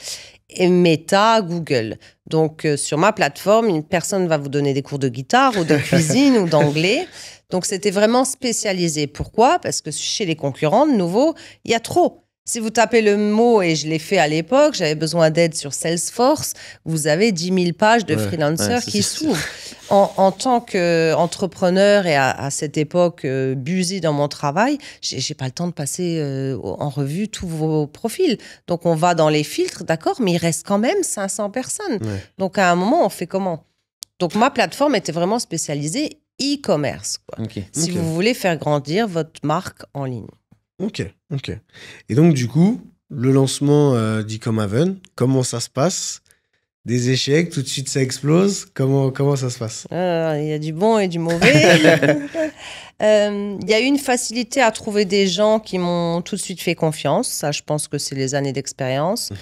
et Meta, Google. Donc, sur ma plateforme, une personne va vous donner des cours de guitare ou de cuisine ou d'anglais. Donc, c'était vraiment spécialisé. Pourquoi? Parce que chez les concurrents, de nouveau, il y a trop. Si vous tapez le mot, et je l'ai fait à l'époque, j'avais besoin d'aide sur Salesforce, vous avez 10 000 pages de Ouais, freelancers ça, qui c'est sûr. s'ouvrent. En tant qu'entrepreneur et à cette époque busy dans mon travail, j'ai pas le temps de passer en revue tous vos profils. Donc on va dans les filtres, d'accord, mais il reste quand même 500 personnes. Ouais. Donc à un moment, on fait comment? Donc ma plateforme était vraiment spécialisée e-commerce, quoi. Ok. Si Ok. vous voulez faire grandir votre marque en ligne. Ok, ok. Et donc, du coup, le lancement d'Ecomaven, comment ça se passe? Des échecs, tout de suite ça explose. Comment ça se passe? Il y a du bon et du mauvais. Il y a eu une facilité à trouver des gens qui m'ont tout de suite fait confiance. Ça, je pense que c'est les années d'expérience.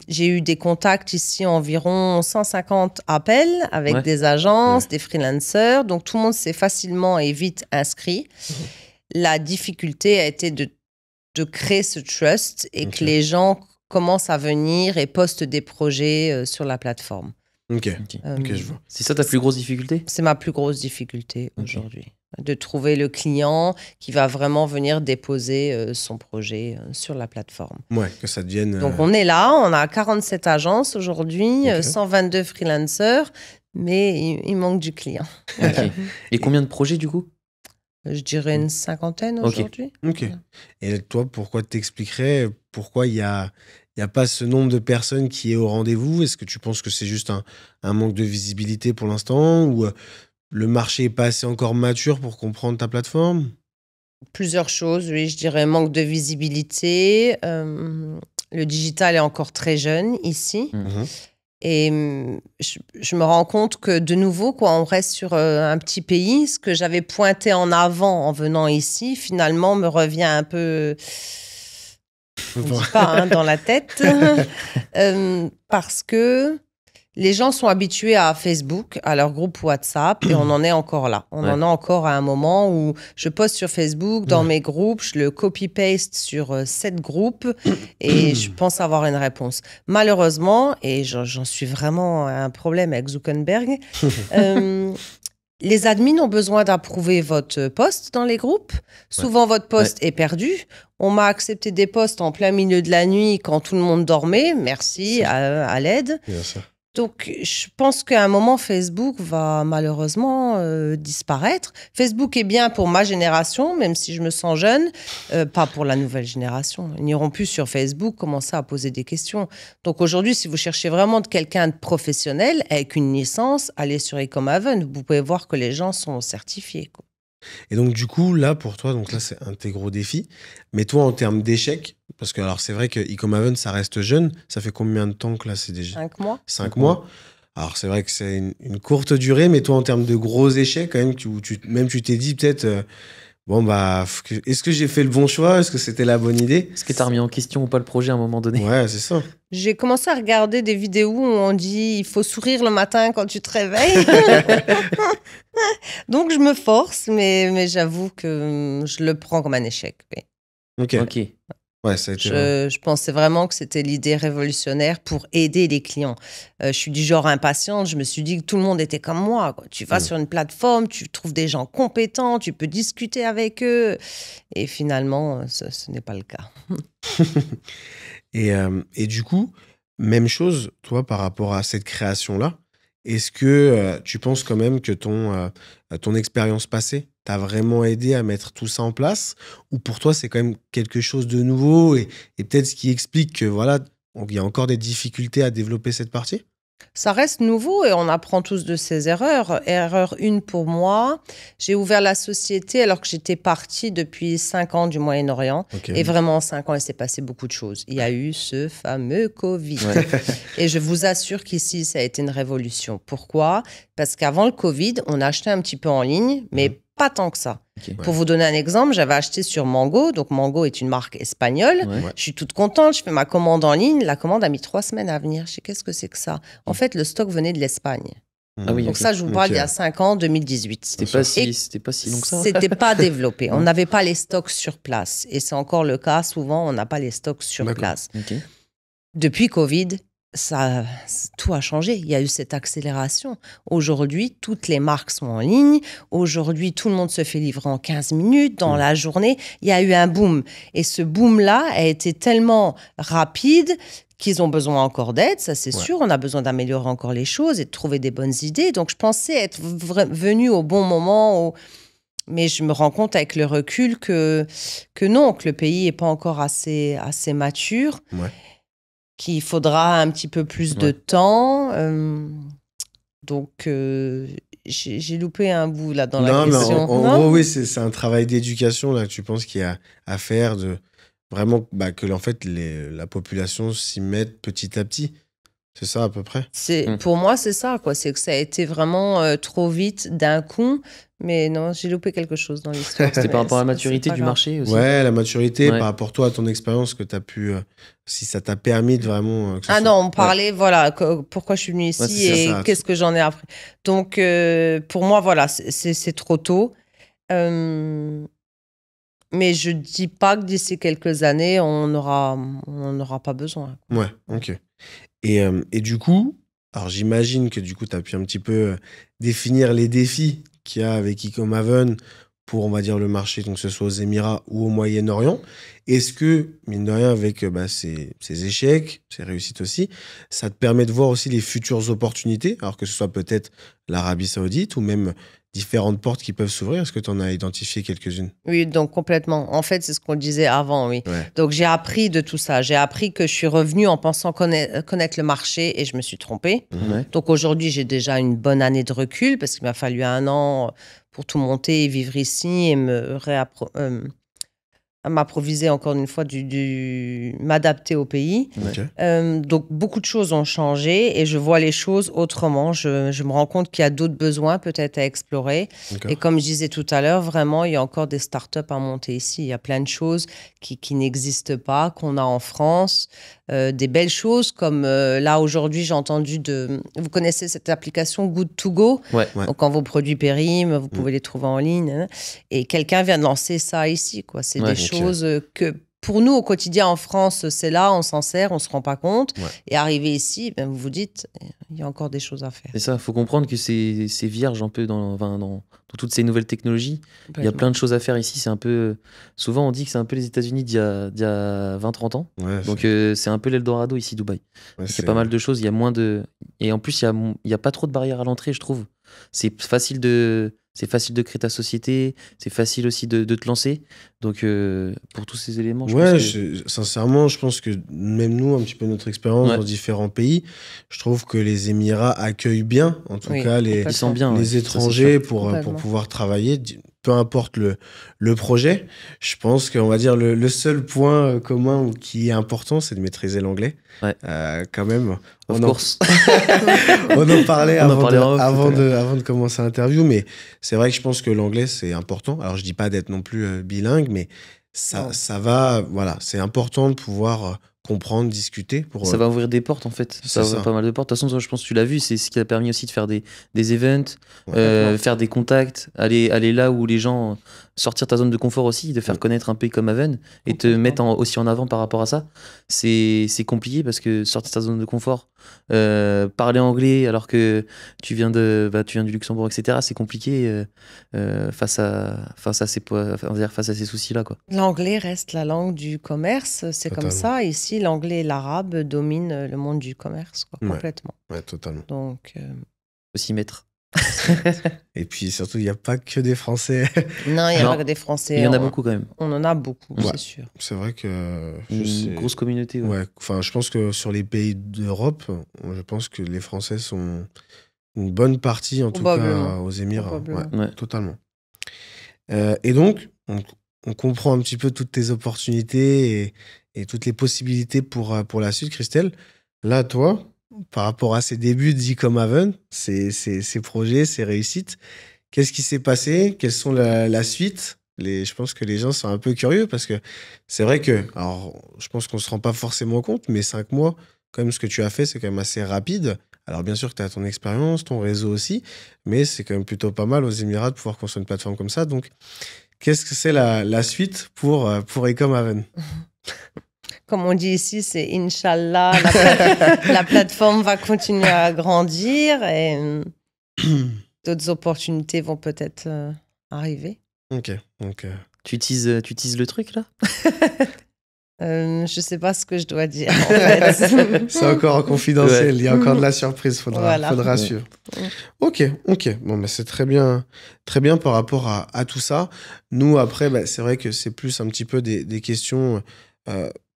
J'ai eu des contacts ici, environ 150 appels avec Ouais. des agences, Ouais. des freelancers. Donc, tout le monde s'est facilement et vite inscrit. La difficulté a été de créer ce trust et Ok. que les gens commencent à venir et postent des projets sur la plateforme. Ok, Ok. ok, je vois. C'est ça ta plus grosse difficulté? C'est ma plus grosse difficulté Ok. aujourd'hui, de trouver le client qui va vraiment venir déposer son projet sur la plateforme. Ouais, que ça devienne. Donc on est là, on a 47 agences aujourd'hui, Ok. 122 freelancers, mais il manque du client. Ok. Et combien de projets du coup? Je dirais une cinquantaine Ok. aujourd'hui. Ok. Voilà. Et toi, pourquoi t'expliquerais pourquoi il y a pas ce nombre de personnes qui est au rendez-vous? Est-ce que tu penses que c'est juste un manque de visibilité pour l'instant ou le marché est pas assez encore mature pour comprendre ta plateforme? Plusieurs choses, oui, je dirais manque de visibilité. Le digital est encore très jeune ici. Mhm. Et je me rends compte que de nouveau, quoi, on reste sur un petit pays. Ce que j'avais pointé en avant en venant ici, finalement, me revient un peu, on ne dit pas, hein, dans la tête. Parce que les gens sont habitués à Facebook, à leur groupe WhatsApp, et on en est encore là. On Ouais. en est encore à un moment où je poste sur Facebook, dans Ouais. mes groupes, je le copy-paste sur 7 groupes, et je pense avoir une réponse. Malheureusement, et j'en suis vraiment à un problème avec Zuckerberg, les admins ont besoin d'approuver votre post dans les groupes. Souvent, votre post est perdu. On m'a accepté des posts en plein milieu de la nuit quand tout le monde dormait. Merci à l'aide. Bien sûr. Donc, je pense qu'à un moment, Facebook va malheureusement disparaître. Facebook est bien pour ma génération, même si je me sens jeune, pas pour la nouvelle génération. Ils n'iront plus sur Facebook commencer à poser des questions. Donc aujourd'hui, si vous cherchez vraiment quelqu'un de professionnel avec une licence, allez sur Ecomaven. Vous pouvez voir que les gens sont certifiés, quoi. Et donc, du coup, là, pour toi, donc là, c'est un de tes gros défis. Mais toi, en termes d'échecs, parce que alors c'est vrai que Ecomaven, ça reste jeune. Ça fait combien de temps que là, c'est déjà 5 mois. 5 mois. Alors, c'est vrai que c'est une courte durée, mais toi, en termes de gros échecs, quand même, tu t'es dit peut-être, bon, bah, est-ce que j'ai fait le bon choix? Est-ce que c'était la bonne idée? Est-ce que tu as remis en question ou pas le projet à un moment donné? Ouais, c'est ça. J'ai commencé à regarder des vidéos où on dit il faut sourire le matin quand tu te réveilles. Donc je me force, mais j'avoue que je le prends comme un échec. Oui. Ok. Ok. Ouais, ça a été. Je pensais vraiment que c'était l'idée révolutionnaire pour aider les clients. Je suis du genre impatiente. Je me suis dit que tout le monde était comme moi, quoi. Tu vas sur une plateforme, tu trouves des gens compétents, tu peux discuter avec eux. Et finalement, ce n'est pas le cas. Et du coup, même chose, toi, par rapport à cette création-là, est-ce que tu penses quand même que ton expérience passée t'a vraiment aidé à mettre tout ça en place? Ou pour toi, c'est quand même quelque chose de nouveau et peut-être ce qui explique que voilà, il y a encore des difficultés à développer cette partie? Ça reste nouveau et on apprend tous de ses erreurs. Erreur 1 pour moi, j'ai ouvert la société alors que j'étais partie depuis 5 ans du Moyen-Orient. Ok. Et vraiment, en 5 ans, il s'est passé beaucoup de choses. Il y a eu ce fameux Covid. Ouais. Et je vous assure qu'ici, ça a été une révolution. Pourquoi? Parce qu'avant le Covid, on achetait un petit peu en ligne, mais pas tant que ça. Ok. Pour vous donner un exemple, j'avais acheté sur Mango. Donc, Mango est une marque espagnole. Ouais. Je suis toute contente. Je fais ma commande en ligne. La commande a mis 3 semaines à venir. Je sais qu'est-ce que c'est que ça. En fait, le stock venait de l'Espagne. Ah oui, Donc, ok. ça, je vous parle Ok. d'il y a 5 ans, 2018. C'était pas si long que ça. C'était pas développé. On Non. n'avait pas les stocks sur place. Et c'est encore le cas. Souvent, on n'a pas les stocks sur D'accord. place. Ok. Depuis Covid, tout a changé. Il y a eu cette accélération. Aujourd'hui, toutes les marques sont en ligne. Aujourd'hui, tout le monde se fait livrer en 15 minutes. Dans la journée, il y a eu un boom. Et ce boom-là a été tellement rapide qu'ils ont besoin encore d'aide, ça c'est sûr. On a besoin d'améliorer encore les choses et de trouver des bonnes idées. Donc, je pensais être venue au bon moment. Mais je me rends compte avec le recul que non, que le pays n'est pas encore assez mature. Ouais. Qu'il faudra un petit peu plus de temps. Donc, j'ai loupé un bout là dans la Non, mais question. en Non gros, oui, c'est un travail d'éducation là. Tu penses qu'il y a à faire de vraiment que en fait la population s'y mette petit à petit. C'est ça à peu près. Pour moi, c'est ça, quoi. C'est que ça a été vraiment trop vite d'un coup. Mais non, j'ai loupé quelque chose dans l'histoire. C'était par rapport à la Mais maturité c'est pas du grave. marché aussi. Ouais, la maturité Ouais. par rapport toi à ton expérience que tu as pu si ça t'a permis de vraiment que ce Ah soit- non, on parlait, voilà, pourquoi je suis venue ici Ouais, c'est et ça. qu'est-ce que j'en ai appris. Donc, pour moi, voilà, c'est trop tôt. Mais je dis pas que d'ici quelques années, on n'aura pas besoin. Ouais, ok. Et du coup, alors j'imagine que du coup, tu as pu un petit peu définir les défis qu'il y a avec Ecomhaven pour, on va dire, le marché, donc que ce soit aux Émirats ou au Moyen-Orient. Est-ce que, mine de rien, avec ces échecs, ces réussites aussi, ça te permet de voir aussi les futures opportunités, alors que ce soit peut-être l'Arabie Saoudite ou même différentes portes qui peuvent s'ouvrir? Est-ce que tu en as identifié quelques-unes? Oui, donc complètement. En fait, c'est ce qu'on disait avant, oui. Ouais. Donc j'ai appris de tout ça. J'ai appris que je suis revenue en pensant connaître le marché et je me suis trompée. Ouais. Donc aujourd'hui, j'ai déjà une bonne année de recul parce qu'il m'a fallu 1 an pour tout monter et vivre ici et m'approviser encore une fois m'adapter au pays. Ok. Donc beaucoup de choses ont changé et je vois les choses autrement. Je me rends compte qu'il y a d'autres besoins peut-être à explorer. D'accord. Et comme je disais tout à l'heure, vraiment, il y a encore des startups à monter ici. Il y a plein de choses qui n'existent pas, qu'on a en France. Des belles choses comme là aujourd'hui, j'ai entendu vous connaissez cette application Good to Go? Ouais. Ouais. Donc quand vos produits périment, vous pouvez les trouver en ligne. Hein. Et quelqu'un vient de lancer ça ici, quoi. C'est Ouais, des ok. choses que pour nous au quotidien en France, c'est là, on s'en sert, on se rend pas compte. Ouais. Et arrivé ici, ben, vous vous dites, il y a encore des choses à faire. C'est ça, il faut comprendre que c'est vierge un peu dans toutes ces nouvelles technologies. Il y a plein de choses à faire ici. C'est un peu. Souvent, on dit que c'est un peu les États-Unis d'il y a 20-30 ans. Ouais, Donc, c'est un peu l'Eldorado ici, Dubaï. ouais, Il y a pas mal de choses. Il y a moins de. Et en plus, il y a pas trop de barrières à l'entrée, je trouve. C'est facile de créer ta société. C'est facile aussi de te lancer. Donc, pour tous ces éléments, je Ouais, pense que. sincèrement, je pense que même nous, un petit peu notre expérience Ouais. dans différents pays, je trouve que les Émirats accueillent bien, en tout Oui, cas, Ils sont bien. les ouais. Ça, c'est étrangers sûr. pour Complètement. pouvoir travailler, peu importe le projet. Je pense qu'on va dire le seul point commun qui est important, c'est de maîtriser l'anglais. Ouais. Quand même. Of course. On en parlait On en parlait en off, avant tout à de commencer l'interview, mais c'est vrai que je pense que l'anglais, c'est important. Alors, je dis pas d'être non plus bilingue, mais Non. ça va, voilà, c'est important de pouvoir comprendre, discuter. Ça va ouvrir des portes en fait. Ça C'est ouvre ça. pas mal de portes. De toute façon, toi, je pense que tu l'as vu, c'est ce qui a permis aussi de faire des events, Ouais. faire des contacts, aller là où les gens. Sortir ta zone de confort aussi, de faire connaître un pays comme Haven et te Complètement. mettre aussi en avant par rapport à ça. C'est compliqué parce que sortir ta zone de confort, parler anglais alors que tu viens du Luxembourg, etc., c'est compliqué face à ces soucis-là, quoi. L'anglais reste la langue du commerce, c'est comme Totalement. ça. Ici, l'anglais et l'arabe dominent le monde du commerce, quoi, Ouais. complètement. Ouais, totalement. Donc, Faut s'y mettre. Et puis surtout, il n'y a pas que des Français. Non, il n'y a Non. pas que des Français. Il y en a beaucoup quand même. On en a beaucoup, Ouais. c'est sûr. C'est vrai que Une grosse communauté. Ouais. Ouais, enfin, je pense que sur les pays d'Europe, je pense que les Français sont une bonne partie, en tout cas, Probablement. aux Émirats. Ouais, Probablement. Ouais. totalement. Et donc, on comprend un petit peu toutes tes opportunités et toutes les possibilités pour la suite, Christelle. Là, toi, par rapport à ces débuts d'E-Com Haven, ces projets, ces réussites, qu'est-ce qui s'est passé? Quelles sont la suite? Je pense que les gens sont un peu curieux parce que c'est vrai que, alors, je pense qu'on se rend pas forcément compte, mais 5 mois, quand même, ce que tu as fait, c'est quand même assez rapide. Alors, bien sûr que tu as ton expérience, ton réseau aussi, mais c'est quand même plutôt pas mal aux Émirats de pouvoir construire une plateforme comme ça. Donc, qu'est-ce que c'est la suite pour E-Com Haven? Comme on dit ici, c'est Inch'Allah, la plateforme va continuer à grandir et d'autres opportunités vont peut-être arriver. Ok, donc Tu teases le truc là? Je ne sais pas ce que je dois dire, en fait. c'est encore en confidentiel, il y a encore de la surprise, faudra Voilà. suivre. Ok. Bon, bah, c'est très bien par rapport à tout ça. Nous, après, bah, c'est vrai que c'est plus un petit peu des questions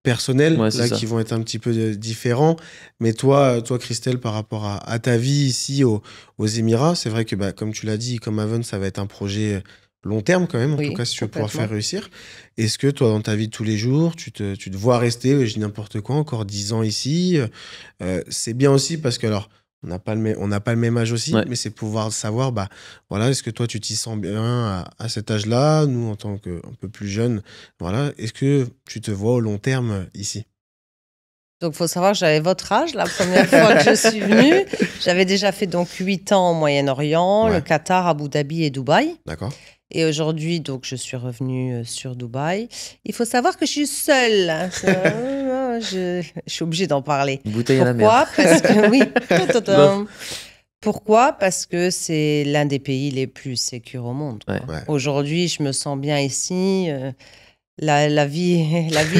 personnelles Ouais, c'est là, ça. qui vont être un petit peu différents. Mais toi, Christelle, par rapport à ta vie ici aux Émirats, c'est vrai que, bah, comme tu l'as dit, comme Haven, ça va être un projet long terme quand même, en Oui, tout cas, si tu veux pouvoir complètement. faire réussir. Est-ce que toi, dans ta vie de tous les jours, tu te vois rester, je dis n'importe quoi, encore 10 ans ici? C'est bien aussi parce que, alors, on n'a pas le même âge aussi, Ouais. mais c'est pouvoir savoir, bah, voilà, est-ce que toi, tu t'y sens bien à cet âge-là? Nous, en tant qu'un peu plus jeunes, voilà, est-ce que tu te vois au long terme ici? Donc, il faut savoir que j'avais votre âge la première fois que je suis venue. J'avais déjà fait donc 8 ans au Moyen-Orient, Ouais. le Qatar, Abu Dhabi et Dubaï. D'accord? Et aujourd'hui, donc, je suis revenue sur Dubaï. Il faut savoir que je suis seule. Hein. Je suis obligée d'en parler. Une bouteille à la mer. Pourquoi? Parce que, oui. Pourquoi? Parce que c'est l'un des pays les plus sécures au monde. Ouais. Ouais. Aujourd'hui, je me sens bien ici. La vie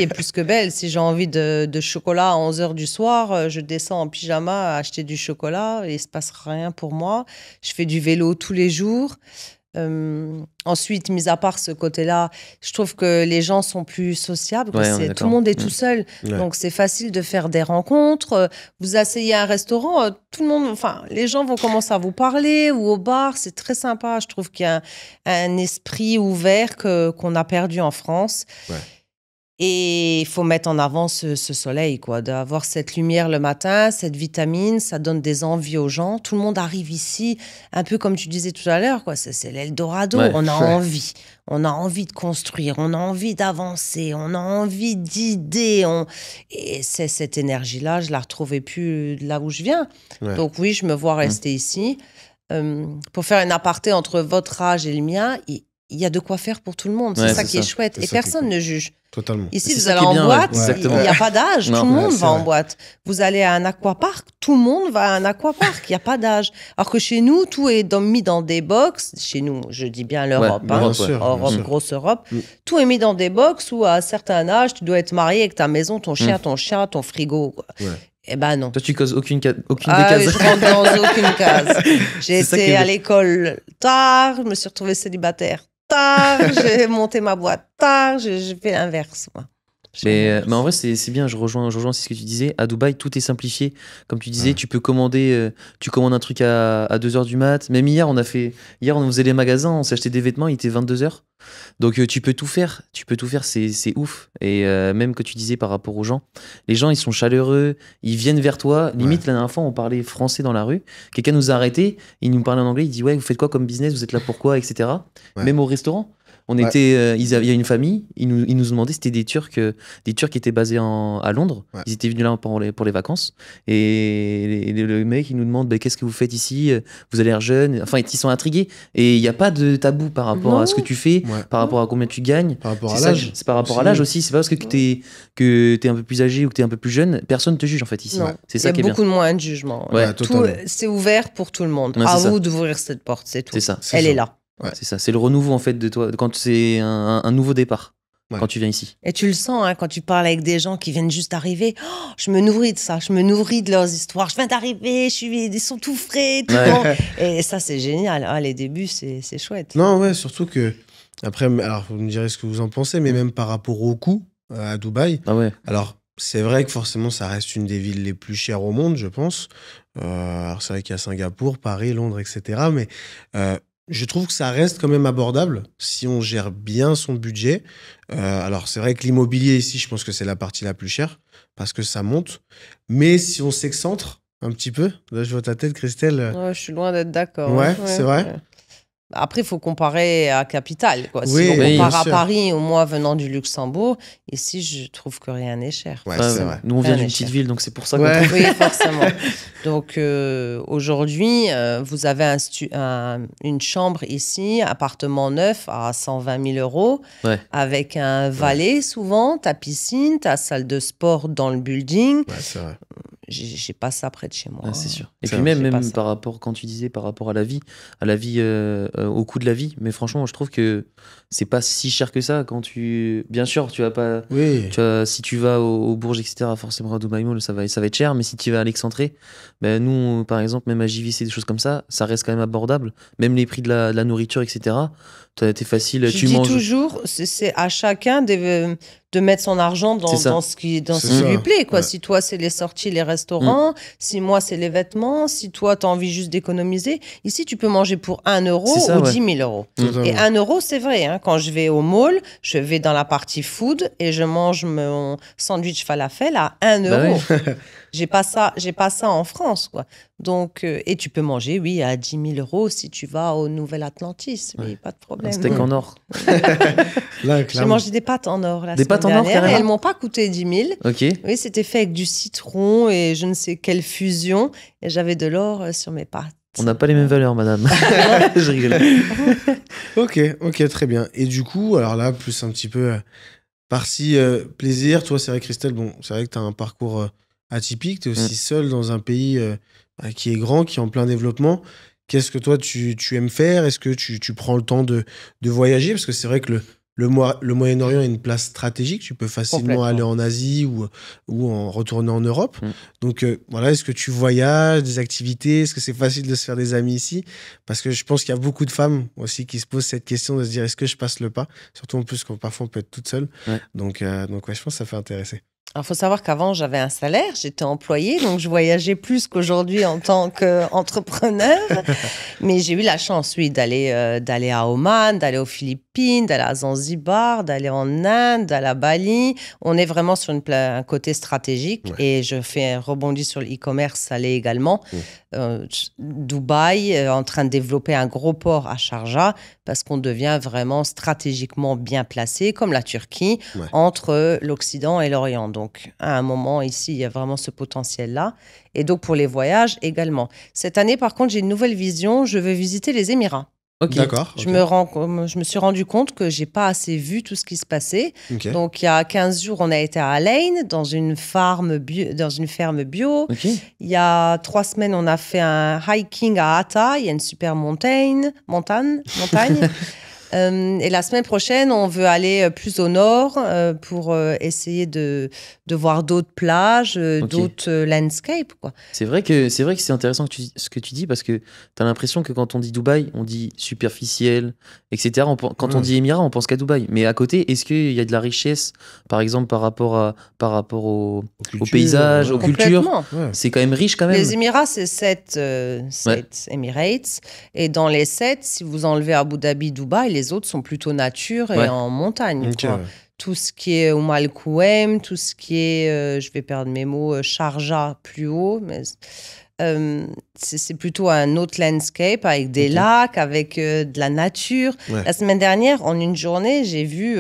est plus que belle. Si j'ai envie de chocolat à 11h du soir, je descends en pyjama à acheter du chocolat et il ne se passe rien pour moi. Je fais du vélo tous les jours. Ensuite, mis à part ce côté-là, je trouve que les gens sont plus sociables. Ouais, on est Tout d'accord. le monde est tout seul. Ouais. Donc, c'est facile de faire des rencontres. Vous asseyez à un restaurant, tout le monde, enfin, les gens vont commencer à vous parler ou au bar. C'est très sympa. Je trouve qu'il y a un esprit ouvert qu'on a perdu en France. Ouais. Et il faut mettre en avant ce soleil, quoi, d'avoir cette lumière le matin, cette vitamine, ça donne des envies aux gens. Tout le monde arrive ici, un peu comme tu disais tout à l'heure, quoi. C'est l'Eldorado. Ouais. On a Ouais. envie. On a envie de construire, on a envie d'avancer, on a envie d'idées. Et c'est cette énergie-là, je la retrouvais plus là où je viens. Ouais. Donc oui, je me vois rester ici. Pour faire une aparté entre votre âge et le mien, il y a de quoi faire pour tout le monde. Ouais, c'est ça c'est qui est ça. chouette. C'est Et ça qui est personne cool. ne juge. Totalement. Ici, C'est vous ça allez qui est en bien, boîte, ouais, il exactement. n'y a pas d'âge, Non. tout le Ouais, monde c'est va en vrai. boîte. Vous allez à un aquapark, tout le monde va à un aquapark, il n'y a pas d'âge. Alors que chez nous, tout est mis dans des box. Chez nous, je dis bien l'Europe, Ouais, hein. Bien ouais. sûr, bien Europe, sûr. grosse Europe. Mm. Tout est mis dans des box où à un certain âge, tu dois être marié avec ta maison, ton chien, ton chat, ton frigo, quoi. Ouais. Eh ben non. Toi, tu causes aucune des Ah, cases. je rentre dans aucune case. J'ai C'est ça qui été est à bien. l'école tard, je me suis retrouvée célibataire tard, j'ai monté ma boîte tard, j'ai fait l'inverse, moi. Mais en vrai, c'est bien, je rejoins aussi ce que tu disais. À Dubaï, tout est simplifié. Comme tu disais, Ouais. tu peux commander, tu commandes un truc à 2h du mat. Même hier, on faisait les magasins, on s'est acheté des vêtements, il était 22h. Donc tu peux tout faire, c'est ouf. Et même que tu disais par rapport aux gens, les gens, ils sont chaleureux, ils viennent vers toi. Limite, Ouais. la dernière fois, on parlait français dans la rue. Quelqu'un nous a arrêtés, il nous parlait en anglais, il dit ouais, vous faites quoi comme business, vous êtes là pourquoi, etc. Ouais. Même au restaurant. On Ouais. était, il y a une famille, ils nous demandaient, c'était des Turcs qui étaient basés à Londres. Ouais. Ils étaient venus là pour les vacances. Et le mec, il nous demande bah, qu'est-ce que vous faites ici? Vous avez l'air jeune. Enfin, ils sont intrigués. Et il n'y a pas de tabou par rapport Non. à ce que tu fais, Ouais. par rapport à combien tu gagnes. Par rapport C'est à ça, l'âge. c'est par rapport à aussi. l'âge aussi. C'est pas parce que t'es un peu plus âgé ou que t'es un peu plus jeune, personne te juge en fait ici. Non. C'est Il y ça a qui est bien. beaucoup de moins de jugement. Ouais, totalement. C'est ouvert pour tout le monde. Ouais, À c'est ça. vous d'ouvrir cette porte, c'est tout. C'est ça. C'est Elle ça. est là. Ouais. C'est ça. C'est le renouveau en fait de toi quand c'est un nouveau départ. Ouais. quand tu viens ici. Et tu le sens quand tu parles avec des gens qui viennent juste d'arriver. Oh, je me nourris de ça, je me nourris de leurs histoires. Je viens d'arriver, ils sont tout frais, tout bon. Et ça, c'est génial. Les débuts, c'est chouette. Non, ouais, surtout que, après, alors vous me direz ce que vous en pensez, mais même par rapport au coût à Dubaï, Ah ouais. alors c'est vrai que forcément, ça reste une des villes les plus chères au monde, je pense. Alors c'est vrai qu'il y a Singapour, Paris, Londres, etc. Mais je trouve que ça reste quand même abordable si on gère bien son budget. Alors, c'est vrai que l'immobilier ici, je pense que c'est la partie la plus chère parce que ça monte. Mais si on s'excentre un petit peu, là, je vois ta tête, Christelle. Ouais, je suis loin d'être d'accord. Ouais, c'est vrai. Après, il faut comparer à Capitale. Quoi. Oui, si on bien compare à sûr. Paris, ou moi venant du Luxembourg, ici, je trouve que rien n'est cher. Ouais, Ah c'est ouais. vrai. Nous, on vient Rien d'une n'est petite cher. ville, donc c'est pour ça qu'on Ouais. trouve. Oui, forcément. Donc, aujourd'hui, vous avez une chambre ici, appartement neuf à 120 000 euros, Ouais. avec un valet souvent, ta piscine, ta salle de sport dans le building. Ouais, c'est vrai. J'ai pas ça près de chez moi. Ouais, c'est sûr. Et Ça, puis même, j'ai pas même ça. par rapport, quand tu disais par rapport à la vie, au coût de la vie, mais franchement, je trouve que c'est pas si cher que ça quand tu. Bien sûr, tu vas pas. Oui. Si tu vas au Bourges, etc., forcément à Dubaï Mall, ça va être cher, mais si tu vas à l'excentré, ben nous, par exemple, même à JVC, des choses comme ça reste quand même abordable. Même les prix de la nourriture, etc., t'es facile, Je tu dis manges. toujours, c'est à chacun de mettre son argent C'est ça. dans ce qui C'est ça, lui plaît. Quoi. ouais. Si toi, c'est les sorties, les restaurants, si moi, c'est les vêtements, si toi, tu as envie juste d'économiser, ici, tu peux manger pour 1 euro C'est ça, ou ouais. 10 000 euros. Totalement. Et 1 euro, c'est vrai. Quand je vais au mall, je vais dans la partie food et je mange mon sandwich falafel à 1 Bah euro. oui. J'ai pas ça en France, quoi. Donc, et tu peux manger, oui, à 10 000 euros si tu vas au Nouvel Atlantis. Oui, Ouais. pas de Un problème. steak en or. Là, J'ai clairement. mangé des pâtes en or la Des semaine pâtes en or, dernière. Et carrément elles m'ont pas coûté 10 000. Ok. Oui, c'était fait avec du citron et je ne sais quelle fusion. Et j'avais de l'or sur mes pâtes. On n'a pas les mêmes valeurs, madame. Je rigole. Ok, très bien. Et du coup, alors là, plus un petit peu par-ci, plaisir. Toi, c'est vrai, Christelle, bon, c'est vrai que tu as un parcours atypique. Tu es aussi seule dans un pays qui est grand, qui est en plein développement. Qu'est-ce que toi, tu aimes faire? Est-ce que tu prends le temps de voyager? Parce que c'est vrai que le Moyen-Orient a une place stratégique. Tu peux facilement Complètement. aller en Asie ou en retourner en Europe. Mm. Donc, voilà, est-ce que tu voyages, des activités? Est-ce que c'est facile de se faire des amis ici? Parce que je pense qu'il y a beaucoup de femmes aussi qui se posent cette question de se dire est-ce que je passe le pas? Surtout en plus quand parfois on peut être toute seule. Ouais. Donc ouais, je pense que ça fait intéresser. Alors, il faut savoir qu'avant, j'avais un salaire, j'étais employée, donc je voyageais plus qu'aujourd'hui en tant qu'entrepreneur. Mais j'ai eu la chance, oui, d'aller à Oman, d'aller aux Philippines, d'aller à Zanzibar, d'aller en Inde, d'aller à Bali. On est vraiment sur un côté stratégique. Ouais. Et je fais un rebondis sur l'e-commerce, ça l'est également. Dubaï, en train de développer un gros port à Sharjah, parce qu'on devient vraiment stratégiquement bien placé, comme la Turquie, Ouais. entre l'Occident et l'Orient. Donc, à un moment, ici, il y a vraiment ce potentiel-là. Et donc, pour les voyages également. Cette année, par contre, j'ai une nouvelle vision. Je veux visiter les Émirats. Ok. D'accord. Je me suis rendu compte que j'ai pas assez vu tout ce qui se passait. Ok. Donc, il y a 15 jours, on a été à Al Ain, dans une ferme bio. Ok. Il y a 3 semaines, on a fait un hiking à Hatta. Il y a une super montagne. Et la semaine prochaine, on veut aller plus au nord pour essayer de voir d'autres plages, d'autres landscapes, quoi. C'est vrai que c'est intéressant ce que tu dis parce que tu as l'impression que quand on dit Dubaï, on dit superficiel, etc. Quand on dit Émirats, on pense qu'à Dubaï. Mais à côté, est-ce qu'il y a de la richesse, par exemple, par rapport aux paysages, aux cultures? Complètement. Ouais. C'est quand même riche quand même. Les Émirats, c'est 7 Emirates. Et dans les 7, si vous enlevez Abu Dhabi, Dubaï, les autres sont plutôt nature et Ouais. en montagne. Ok, Quoi. ouais. Tout ce qui est Umm al-Quwaim, tout ce qui est, je vais perdre mes mots, Sharjah plus haut, mais c'est plutôt un autre landscape avec des lacs, avec de la nature. Ouais. La semaine dernière, en une journée, j'ai vu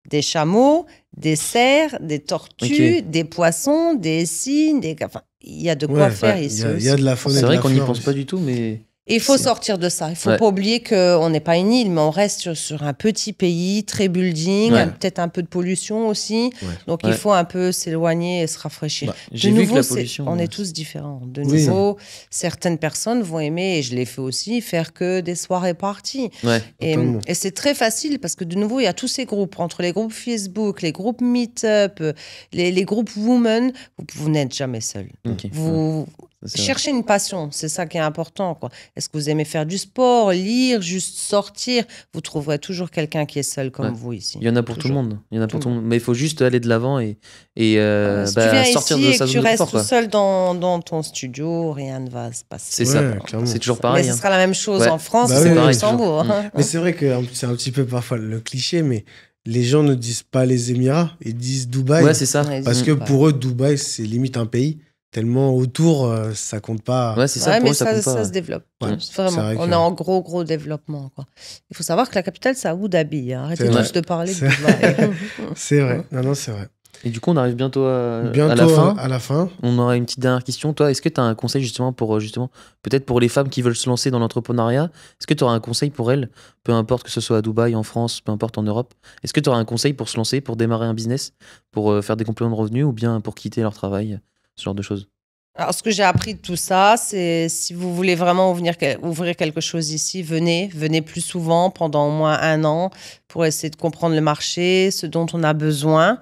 des chameaux, des cerfs, des tortues, des poissons, des cygnes, enfin, il y a de quoi Ouais, faire ouais, ici il y a aussi. de la faune et C'est de vrai la qu'on n'y flore pense aussi. pas du tout, mais Et il faut C'est- sortir de ça. Il faut Ouais. pas oublier qu'on n'est pas une île, mais on reste sur un petit pays, très building, Ouais. peut-être un peu de pollution aussi. Ouais. Donc Ouais. il faut un peu s'éloigner et se rafraîchir. Bah, J'ai De vu que nouveau, la pollution. on est tous différents. De Oui. nouveau, certaines personnes vont aimer, et je l'ai fait aussi, faire que des soirées parties. Ouais. Totalement. Et c'est très facile parce que de nouveau, il y a tous ces groupes, entre les groupes Facebook, les groupes Meetup, les groupes Women, vous n'êtes jamais seul. Ok. Vous Ça, c'est vrai. cherchez une passion, c'est ça qui est important, quoi. Est-ce que vous aimez faire du sport, lire, juste sortir? Vous trouverez toujours quelqu'un qui est seul comme Ouais. vous ici. Il y en a pour tout le Toujours. monde. Il y en a pour Tout tout le monde. Mais il faut juste aller de l'avant et Si tu viens sortir ici de et sa que tu zone de restes confort, tout quoi. seul dans ton studio, rien ne va se passer. C'est ça. Ouais, clairement. C'est toujours Mais pareil. ce hein. sera la même chose Ouais. en France Bah et oui, au pareil, Luxembourg. toujours. hein. Mais c'est vrai que c'est un petit peu parfois le cliché, mais les gens ne disent pas les Émirats, ils disent Dubaï. Ouais, c'est ça. Ouais, Parce ils que disent pas. pour eux, Dubaï, c'est limite un pays. Tellement autour, ça compte pas. Ouais, c'est ça. Ouais, Pour mais eux, ça compte pas. ça Ouais. se développe. Ouais, Vraiment. c'est vrai On que- est en gros développement, quoi. Il faut savoir que la capitale, c'est Abu Dhabi. hein. Arrêtez C'est vrai. tous de parler de C'est- Dubaï. C'est vrai. Non, c'est vrai. Et du coup, on arrive bientôt à Bientôt la fin. à la fin. On aura une petite dernière question. Toi, est-ce que tu as un conseil justement pour peut-être pour les femmes qui veulent se lancer dans l'entrepreneuriat? Est-ce que tu auras un conseil pour elles, peu importe que ce soit à Dubaï, en France, peu importe en Europe? Est-ce que tu auras un conseil pour se lancer, pour démarrer un business, pour faire des compléments de revenus ou bien pour quitter leur travail, ce genre de choses? Alors, ce que j'ai appris de tout ça, c'est si vous voulez vraiment ouvrir quelque chose ici, venez plus souvent pendant au moins 1 an pour essayer de comprendre le marché, ce dont on a besoin.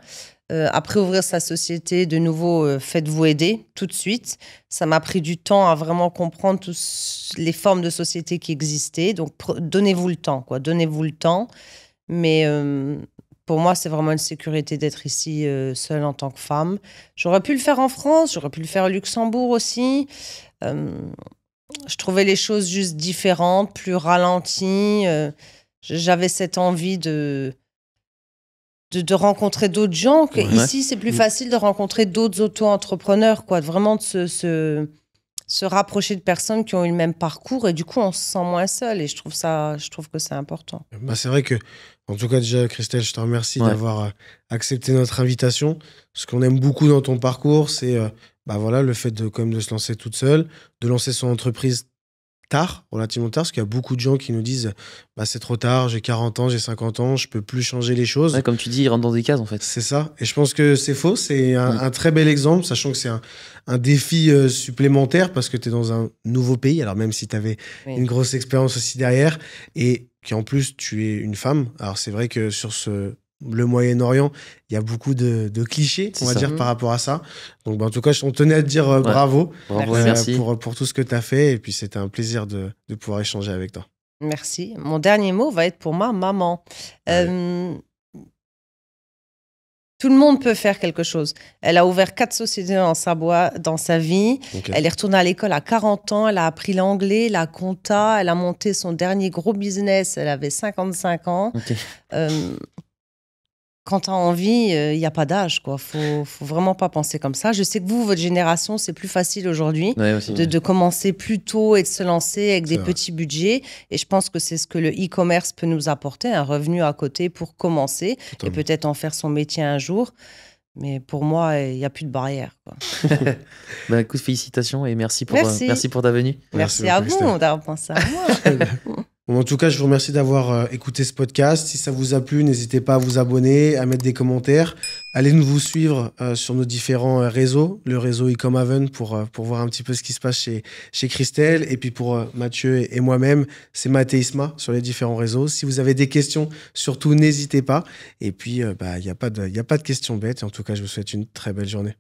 Après, ouvrir sa société, de nouveau, faites-vous aider tout de suite. Ça m'a pris du temps à vraiment comprendre toutes les formes de société qui existaient. Donc, donnez-vous le temps, quoi. Donnez-vous le temps. Mais pour moi, c'est vraiment une sécurité d'être ici seule en tant que femme. J'aurais pu le faire en France, j'aurais pu le faire au Luxembourg aussi. Je trouvais les choses juste différentes, plus ralenties. J'avais cette envie de rencontrer d'autres gens. Ouais. Ici, c'est plus facile de rencontrer d'autres auto-entrepreneurs, quoi. Vraiment de se rapprocher de personnes qui ont eu le même parcours et du coup, on se sent moins seul. Et je trouve que c'est important. Bah, c'est vrai que, en tout cas, déjà, Christelle, je te remercie Ouais. d'avoir accepté notre invitation. Ce qu'on aime beaucoup dans ton parcours, c'est bah, voilà, le fait de, quand même, de se lancer toute seule, de lancer son entreprise tard, relativement tard, parce qu'il y a beaucoup de gens qui nous disent bah, c'est trop tard, j'ai 40 ans, j'ai 50 ans, je peux plus changer les choses. Ouais, comme tu dis, ils rentrent dans des cases en fait. C'est ça. Et je pense que c'est faux. C'est un très bel exemple, sachant que c'est un défi supplémentaire parce que tu es dans un nouveau pays. Alors, même si tu avais Oui. une grosse expérience aussi derrière et qu'en plus, tu es une femme. Alors, c'est vrai que sur le Moyen-Orient, il y a beaucoup de clichés, C'est on va ça. dire, par rapport à ça. Donc, bah, en tout cas, on tenait à te dire bravo Bravo et merci. pour tout ce que tu as fait. Et puis, c'était un plaisir de pouvoir échanger avec toi. Merci. Mon dernier mot va être pour ma maman. Tout le monde peut faire quelque chose. Elle a ouvert 4 sociétés dans sa vie. Ok. Elle est retournée à l'école à 40 ans. Elle a appris l'anglais, la compta. Elle a monté son dernier gros business. Elle avait 55 ans. Ok. Quand tu as envie, il n'y a pas d'âge, quoi. Faut vraiment pas penser comme ça. Je sais que vous, votre génération, c'est plus facile aujourd'hui Ouais, aussi. de commencer plus tôt et de se lancer avec des C'est vrai. petits budgets. Et je pense que c'est ce que le e-commerce peut nous apporter, un revenu à côté pour commencer Totalement. et peut-être en faire son métier un jour. Mais pour moi, il n'y a plus de barrière, quoi. Bah écoute, félicitations et merci pour ta venue. Merci à beaucoup, vous Christelle. d'avoir pensé à moi. Bon, en tout cas, je vous remercie d'avoir écouté ce podcast. Si ça vous a plu, n'hésitez pas à vous abonner, à mettre des commentaires. Allez nous suivre sur nos différents réseaux, le réseau eComhaven pour voir un petit peu ce qui se passe chez Christelle. Et puis pour Mathieu et moi-même, c'est Mathéisma sur les différents réseaux. Si vous avez des questions, surtout n'hésitez pas. Et puis, il n'y a pas de questions bêtes. Et en tout cas, je vous souhaite une très belle journée.